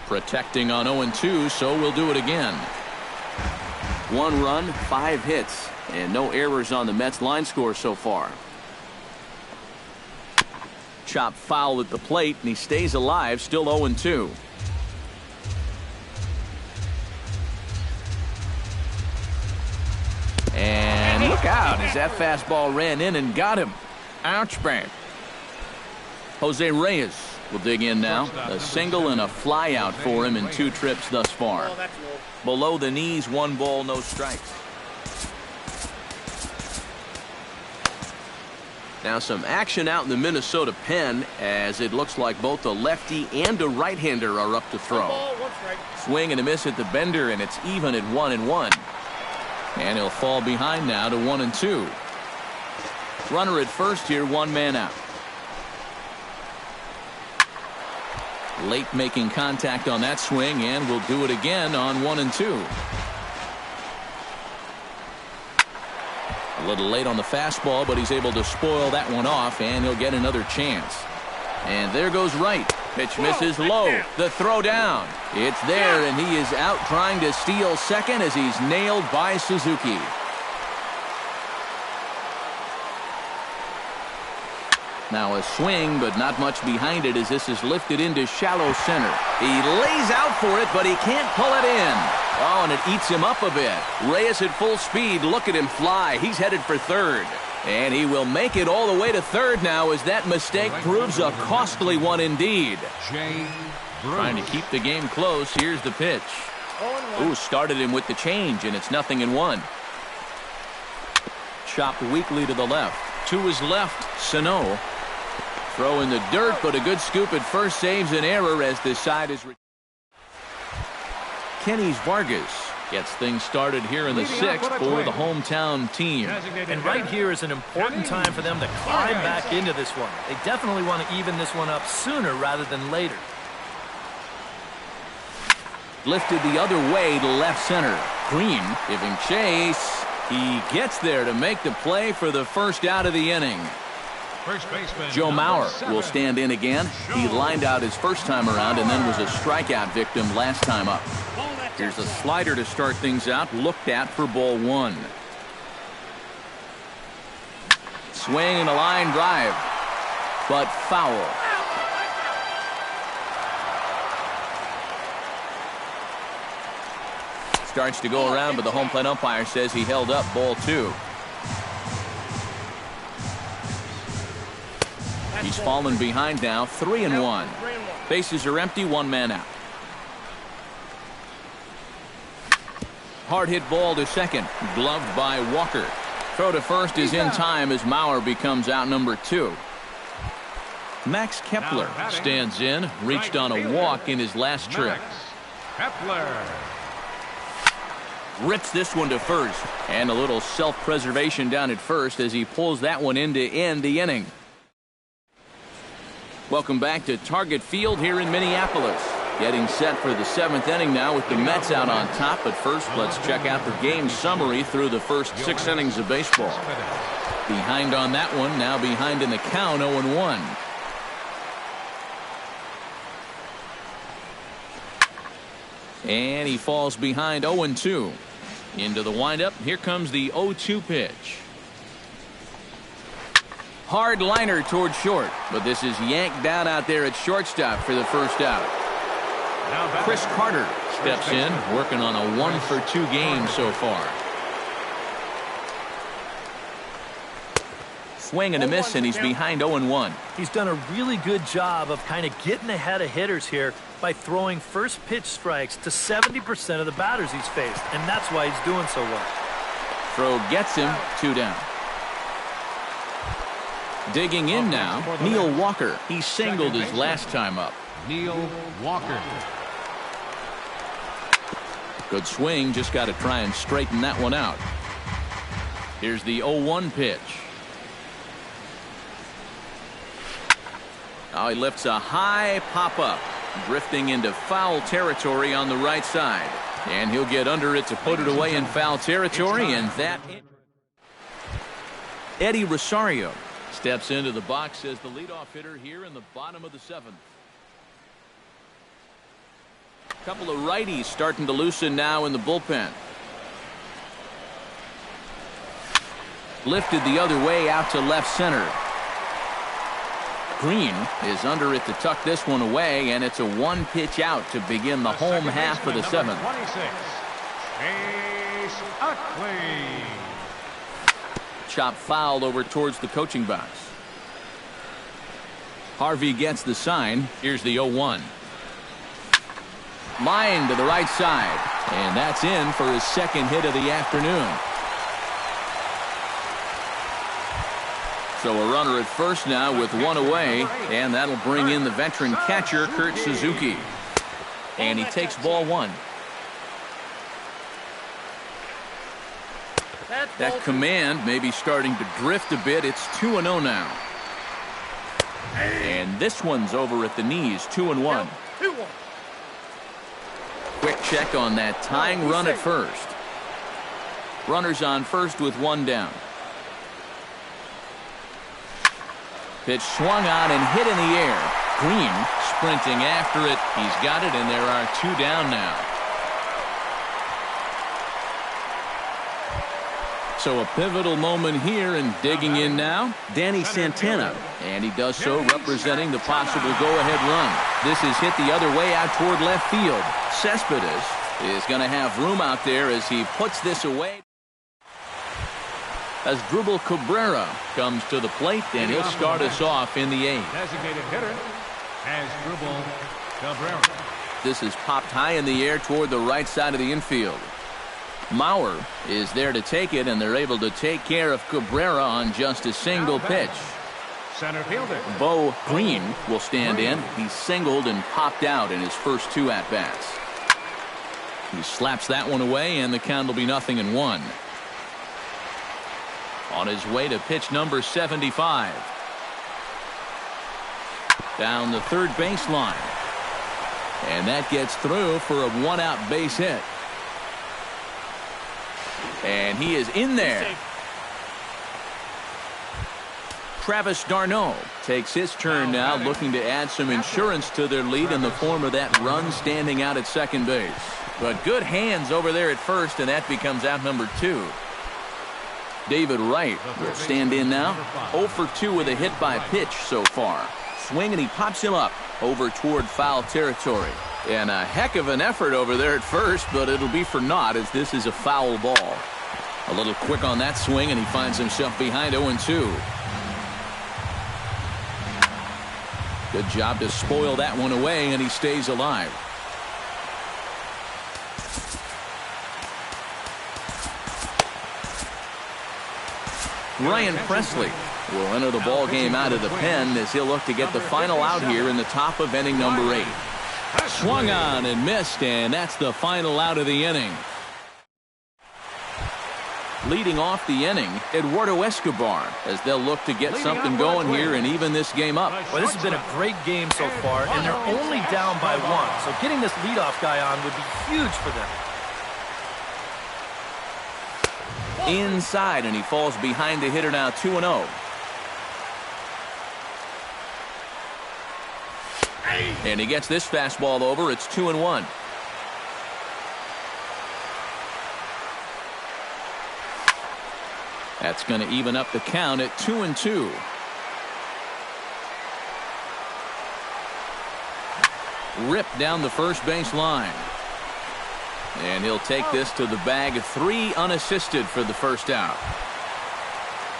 Protecting on 0-2, so we'll do it again. 1 run, 5 hits, and no errors on the Mets line score so far. Chop foul at the plate, and he stays alive, still 0-2. And look out as that fastball ran in and got him. Ouch, bang. Jose Reyes will dig in now. A single and a fly out for him in 2 trips thus far. Below the knees, 1 ball, no strikes. Now some action out in the Minnesota pen, as it looks like both a lefty and a right-hander are up to throw. Swing and a miss at the bender, and it's even at 1-1. And he'll fall behind now to 1-2. Runner at first here, 1 man out. Late making contact on that swing, and will do it again on 1-2. A little late on the fastball, but he's able to spoil that one off, and he'll get another chance. And there goes right. Pitch misses low. The throw down. It's there, and he is out trying to steal second as he's nailed by Suzuki. Now a swing, but not much behind it as this is lifted into shallow center. He lays out for it, but he can't pull it in. Oh, and it eats him up a bit. Reyes at full speed. Look at him fly. He's headed for third. And he will make it all the way to third now as that mistake proves a costly one indeed. Trying to keep the game close. Here's the pitch. Ooh, started him with the change, and it's 0-1. Chopped weakly to the left. To his left, Sano. Throw in the dirt, but a good scoop at first saves an error as this side is. Kenny's Vargas gets things started here in the 6th for the hometown team. And right here is an important time for them to climb back into this one. They definitely want to even this one up sooner rather than later. Lifted the other way to left center. Green giving chase. He gets there to make the play for the first out of the inning. Joe Mauer will stand in again. He lined out his first time around and then was a strikeout victim last time up. Here's a slider to start things out, looked at for ball 1. Swing and a line drive, but foul. Starts to go around, but the home plate umpire says he held up ball 2. He's fallen behind now, 3-1. Bases are empty, 1 man out. Hard hit ball to second, gloved by Walker. Throw to first is in time as Mauer becomes out number 2. Max Kepler stands in, reached on a walk in his last trip. Kepler Rips this one to first, and a little self-preservation down at first as he pulls that one in to end the inning. Welcome back to Target Field here in Minneapolis. Getting set for the 7th inning now with the Mets out on top. But first, let's check out the game summary through the first 6 innings of baseball. Behind on that one, now behind in the count, 0-1. And he falls behind 0-2. Into the windup, here comes the 0-2 pitch. Hard liner toward short, but this is yanked down out there at shortstop for the first out. Chris Carter steps in, working on a 1-for-2 game so far. Swing and a miss, and he's behind 0-1. He's done a really good job of kind of getting ahead of hitters here by throwing first pitch strikes to 70% of the batters he's faced, and that's why he's doing so well. Throw gets him, 2 down. Digging in now, Neil Walker. He singled his last time up. Neil Walker. Good swing, just got to try and straighten that one out. Here's the 0-1 pitch. Now he lifts a high pop-up, drifting into foul territory on the right side. And he'll get under it to put it away in foul territory, and that... Eddie Rosario steps into the box as the leadoff hitter here in the bottom of the 7th. Couple of righties starting to loosen now in the bullpen. Lifted the other way out to left center. Green is under it to tuck this one away, and it's a 1-pitch out to begin the home half of the 7th. 26, Chase Utley. Chop fouled over towards the coaching box. Harvey gets the sign. Here's the 0-1. Line to the right side. And that's in for his second hit of the afternoon. So a runner at first now with one away, and that'll bring in the veteran catcher, Kurt Suzuki. And he takes ball one. That command may be starting to drift a bit. It's 2-0 now. And this one's over at the knees, 2-1. Quick check on that tying run at first. Runners on first with one down. Pitch swung on and hit in the air. Green sprinting after it. He's got it, and there are two down now. So a pivotal moment here, and digging in now, Danny Santana. And he does so representing the possible go-ahead run. This is hit the other way out toward left field. Cespedes is going to have room out there as he puts this away. As Dribble Cabrera comes to the plate, and he'll start us off in the eighth. Designated hitter as Dribble Cabrera. This is popped high in the air toward the right side of the infield. Mauer is there to take it, and they're able to take care of Cabrera on just a single pitch. Center fielder Bo Green will stand in. He's singled and popped out in his first two at-bats. He slaps that one away, and the count will be 0-1. On his way to pitch number 75. Down the third baseline. And that gets through for a one-out base hit. And he is in there. Travis d'Arnaud takes his turn now, looking to add some insurance to their lead in the form of that run standing out at second base. But good hands over there at first, and that becomes out number 2. David Wright will stand in now. 0 for 2 with a hit by pitch so far. Swing, and he pops him up over toward foul territory. And a heck of an effort over there at first, but it'll be for naught as this is a foul ball. A little quick on that swing, and he finds himself behind 0-2. Good job to spoil that one away, and he stays alive. Ryan Presley will enter the ball game out of the pen as he'll look to get the final out here in the top of inning number 8. Swung on and missed, and that's the final out of the inning. Leading off the inning, Eduardo Escobar, as they'll look to get something going here and even this game up. Well, this has been a great game so far, and they're only down by 1. So getting this leadoff guy on would be huge for them. Inside, and he falls behind the hitter now, 2-0. And he gets this fastball over. It's 2-1. That's going to even up the count at 2-2. Ripped down the first base line. And he'll take this to the bag. 3 unassisted for the first out.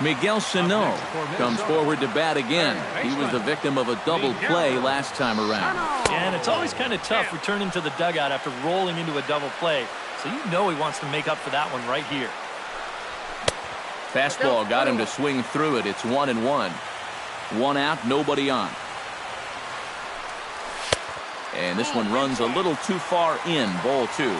Miguel Sano comes forward to bat again. He was the victim of a double play last time around. And it's always kind of tough returning to the dugout after rolling into a double play. So you know he wants to make up for that one right here. Fastball got him to swing through it. It's 1-1. 1 out, nobody on. And this one runs a little too far in, ball 2.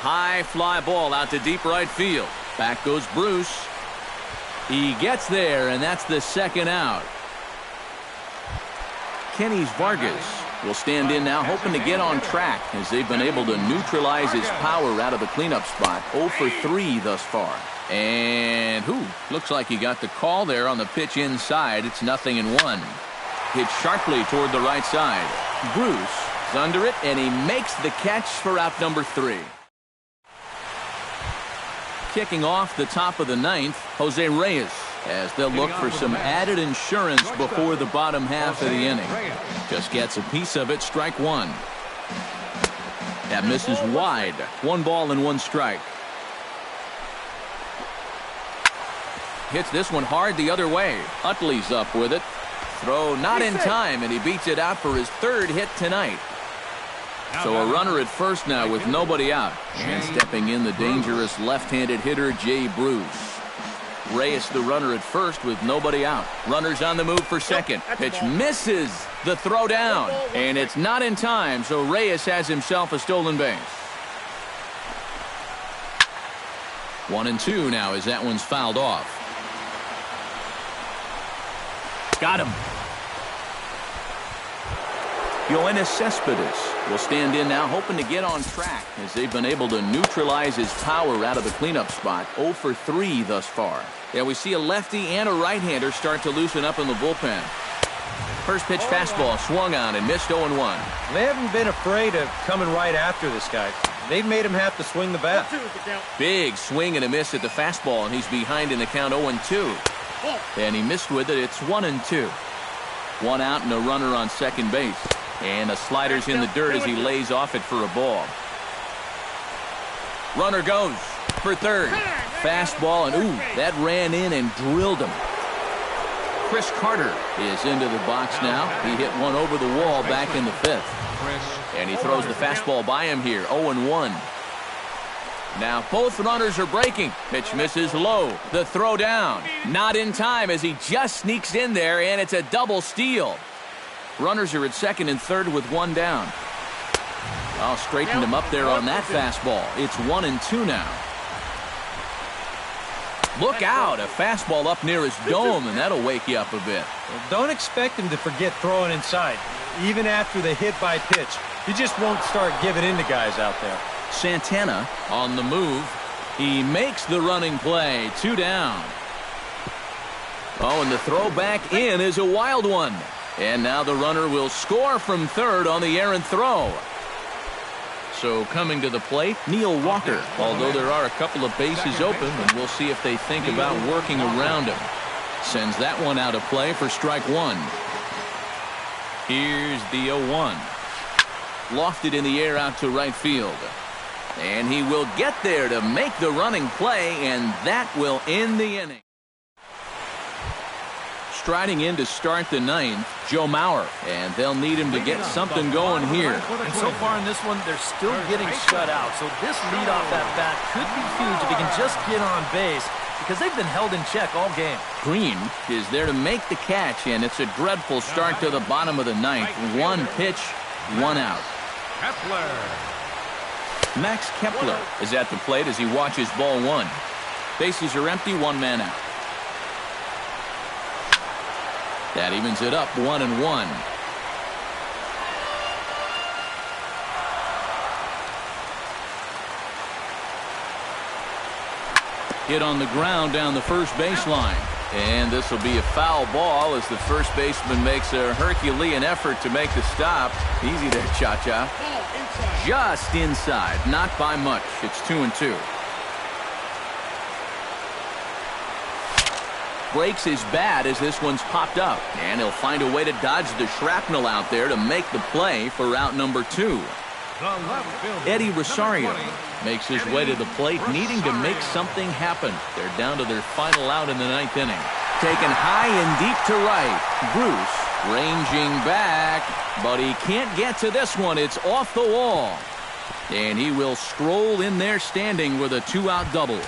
High fly ball out to deep right field. Back goes Bruce. He gets there, and that's the second out. Kenny Vargas will stand in now, hoping to get on track as they've been able to neutralize his power out of the cleanup spot. 0 for 3 thus far. And looks like he got the call there on the pitch inside. It's 0-1. Hit sharply toward the right side. Bruce is under it, and he makes the catch for out number 3. Kicking off the top of the 9th, Jose Reyes, as they'll look for some added insurance before the bottom half of the inning. Just gets a piece of it, strike 1. That misses wide. 1 ball and 1 strike. hits this one hard the other way. Utley's up with it. Throw not in time, and he beats it out for his third hit tonight. So a runner at first now with nobody out. And stepping in the dangerous left-handed hitter, Jay Bruce. Reyes the runner at first with nobody out. Runners on the move for second. Pitch misses the throw down. And it's not in time, so Reyes has himself a stolen base. 1-2 now as that one's fouled off. Got him. Yoenis Cespedes will stand in now, hoping to get on track as they've been able to neutralize his power out of the cleanup spot. 0 for 3 thus far. Yeah, we see a lefty and a right-hander start to loosen up in the bullpen. First pitch fastball swung on and missed 0-1. They haven't been afraid of coming right after this guy. They've made him have to swing the bat. Big swing and a miss at the fastball, and he's behind in the count 0-2. And he missed with it. It's 1-2. One out and a runner on second base. And a slider's in the dirt as he lays off it for a ball. Runner goes for third. Fastball, and ooh, that ran in and drilled him. Chris Carter is into the box now. He hit one over the wall back in the fifth. And he throws the fastball by him here, 0-1. Now both runners are breaking. Pitch misses low. The throw down. Not in time as he just sneaks in there, and it's a double steal. Runners are at second and third with one down. Oh, straightened him up there on that fastball. It's 1-2 now. Look out, a fastball up near his dome, and that'll wake you up a bit. Well, don't expect him to forget throwing inside. Even after the hit by pitch, he just won't start giving in to guys out there. Santana on the move. He makes the running play. 2 down. Oh, and the throw back in is a wild one. And now the runner will score from third on the errant throw. So coming to the plate, Neil Walker. Although there are a couple of bases open, and we'll see if they think about working around him. Sends that one out of play for strike one. Here's the 0-1. Lofted in the air out to right field. And he will get there to make the running play, and that will end the inning. Striding in to start the ninth, Joe Mauer, and they'll need him to get something going here. And so far in this one, they're still getting shut out. So this leadoff at bat could be huge if he can just get on base, because they've been held in check all game. Green is there to make the catch, and it's a dreadful start to the bottom of the ninth. One pitch, one out. Max Kepler is at the plate as he watches ball one. Bases are empty, one man out. That evens it up, 1-1. Hit on the ground down the first baseline. And this will be a foul ball as the first baseman makes a Herculean effort to make the stop. Easy there, Cha-Cha. Just inside, not by much. It's 2-2. Breaks his bat as this one's popped up. And he'll find a way to dodge the shrapnel out there to make the play for out number 2. Eddie Rosario makes his way to the plate, needing to make something happen. They're down to their final out in the ninth inning. Taken high and deep to right. Bruce ranging back, but he can't get to this one. It's off the wall. And he will stroll in there standing with a 2-out double.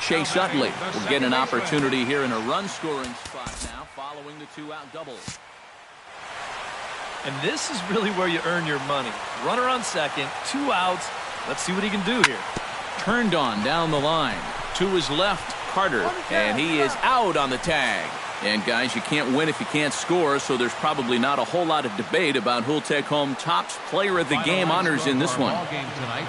Chase Utley will get an opportunity here in a run-scoring spot now following the 2-out double. And this is really where you earn your money. Runner on second, 2 outs. Let's see what he can do here. Turned on down the line. To his left, Carter, and he is out on the tag. And guys, you can't win if you can't score, so there's probably not a whole lot of debate about who'll take home Topps Player of the Game honors in this one.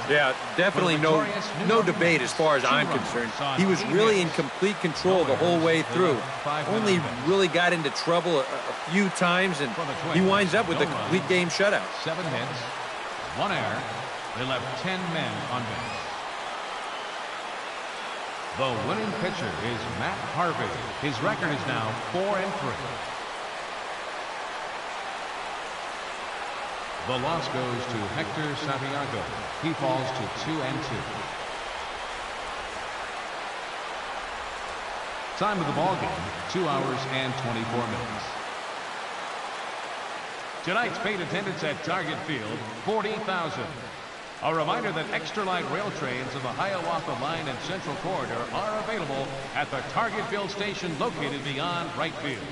Yeah, definitely no debate as far as I'm concerned. He was really in complete control the whole way through. Only really got into trouble a few times, and he winds up with a complete game shutout. 7 hits, 1 error. They left 10 men on base. The winning pitcher is Matt Harvey. His record is now 4-3. The loss goes to Hector Santiago. He falls to 2-2. Time of the ball game, 2 hours and 24 minutes. Tonight's paid attendance at Target Field, 40,000. A reminder that extra light rail trains in the Hiawatha Line and Central Corridor are available at the Target Field station located beyond right field.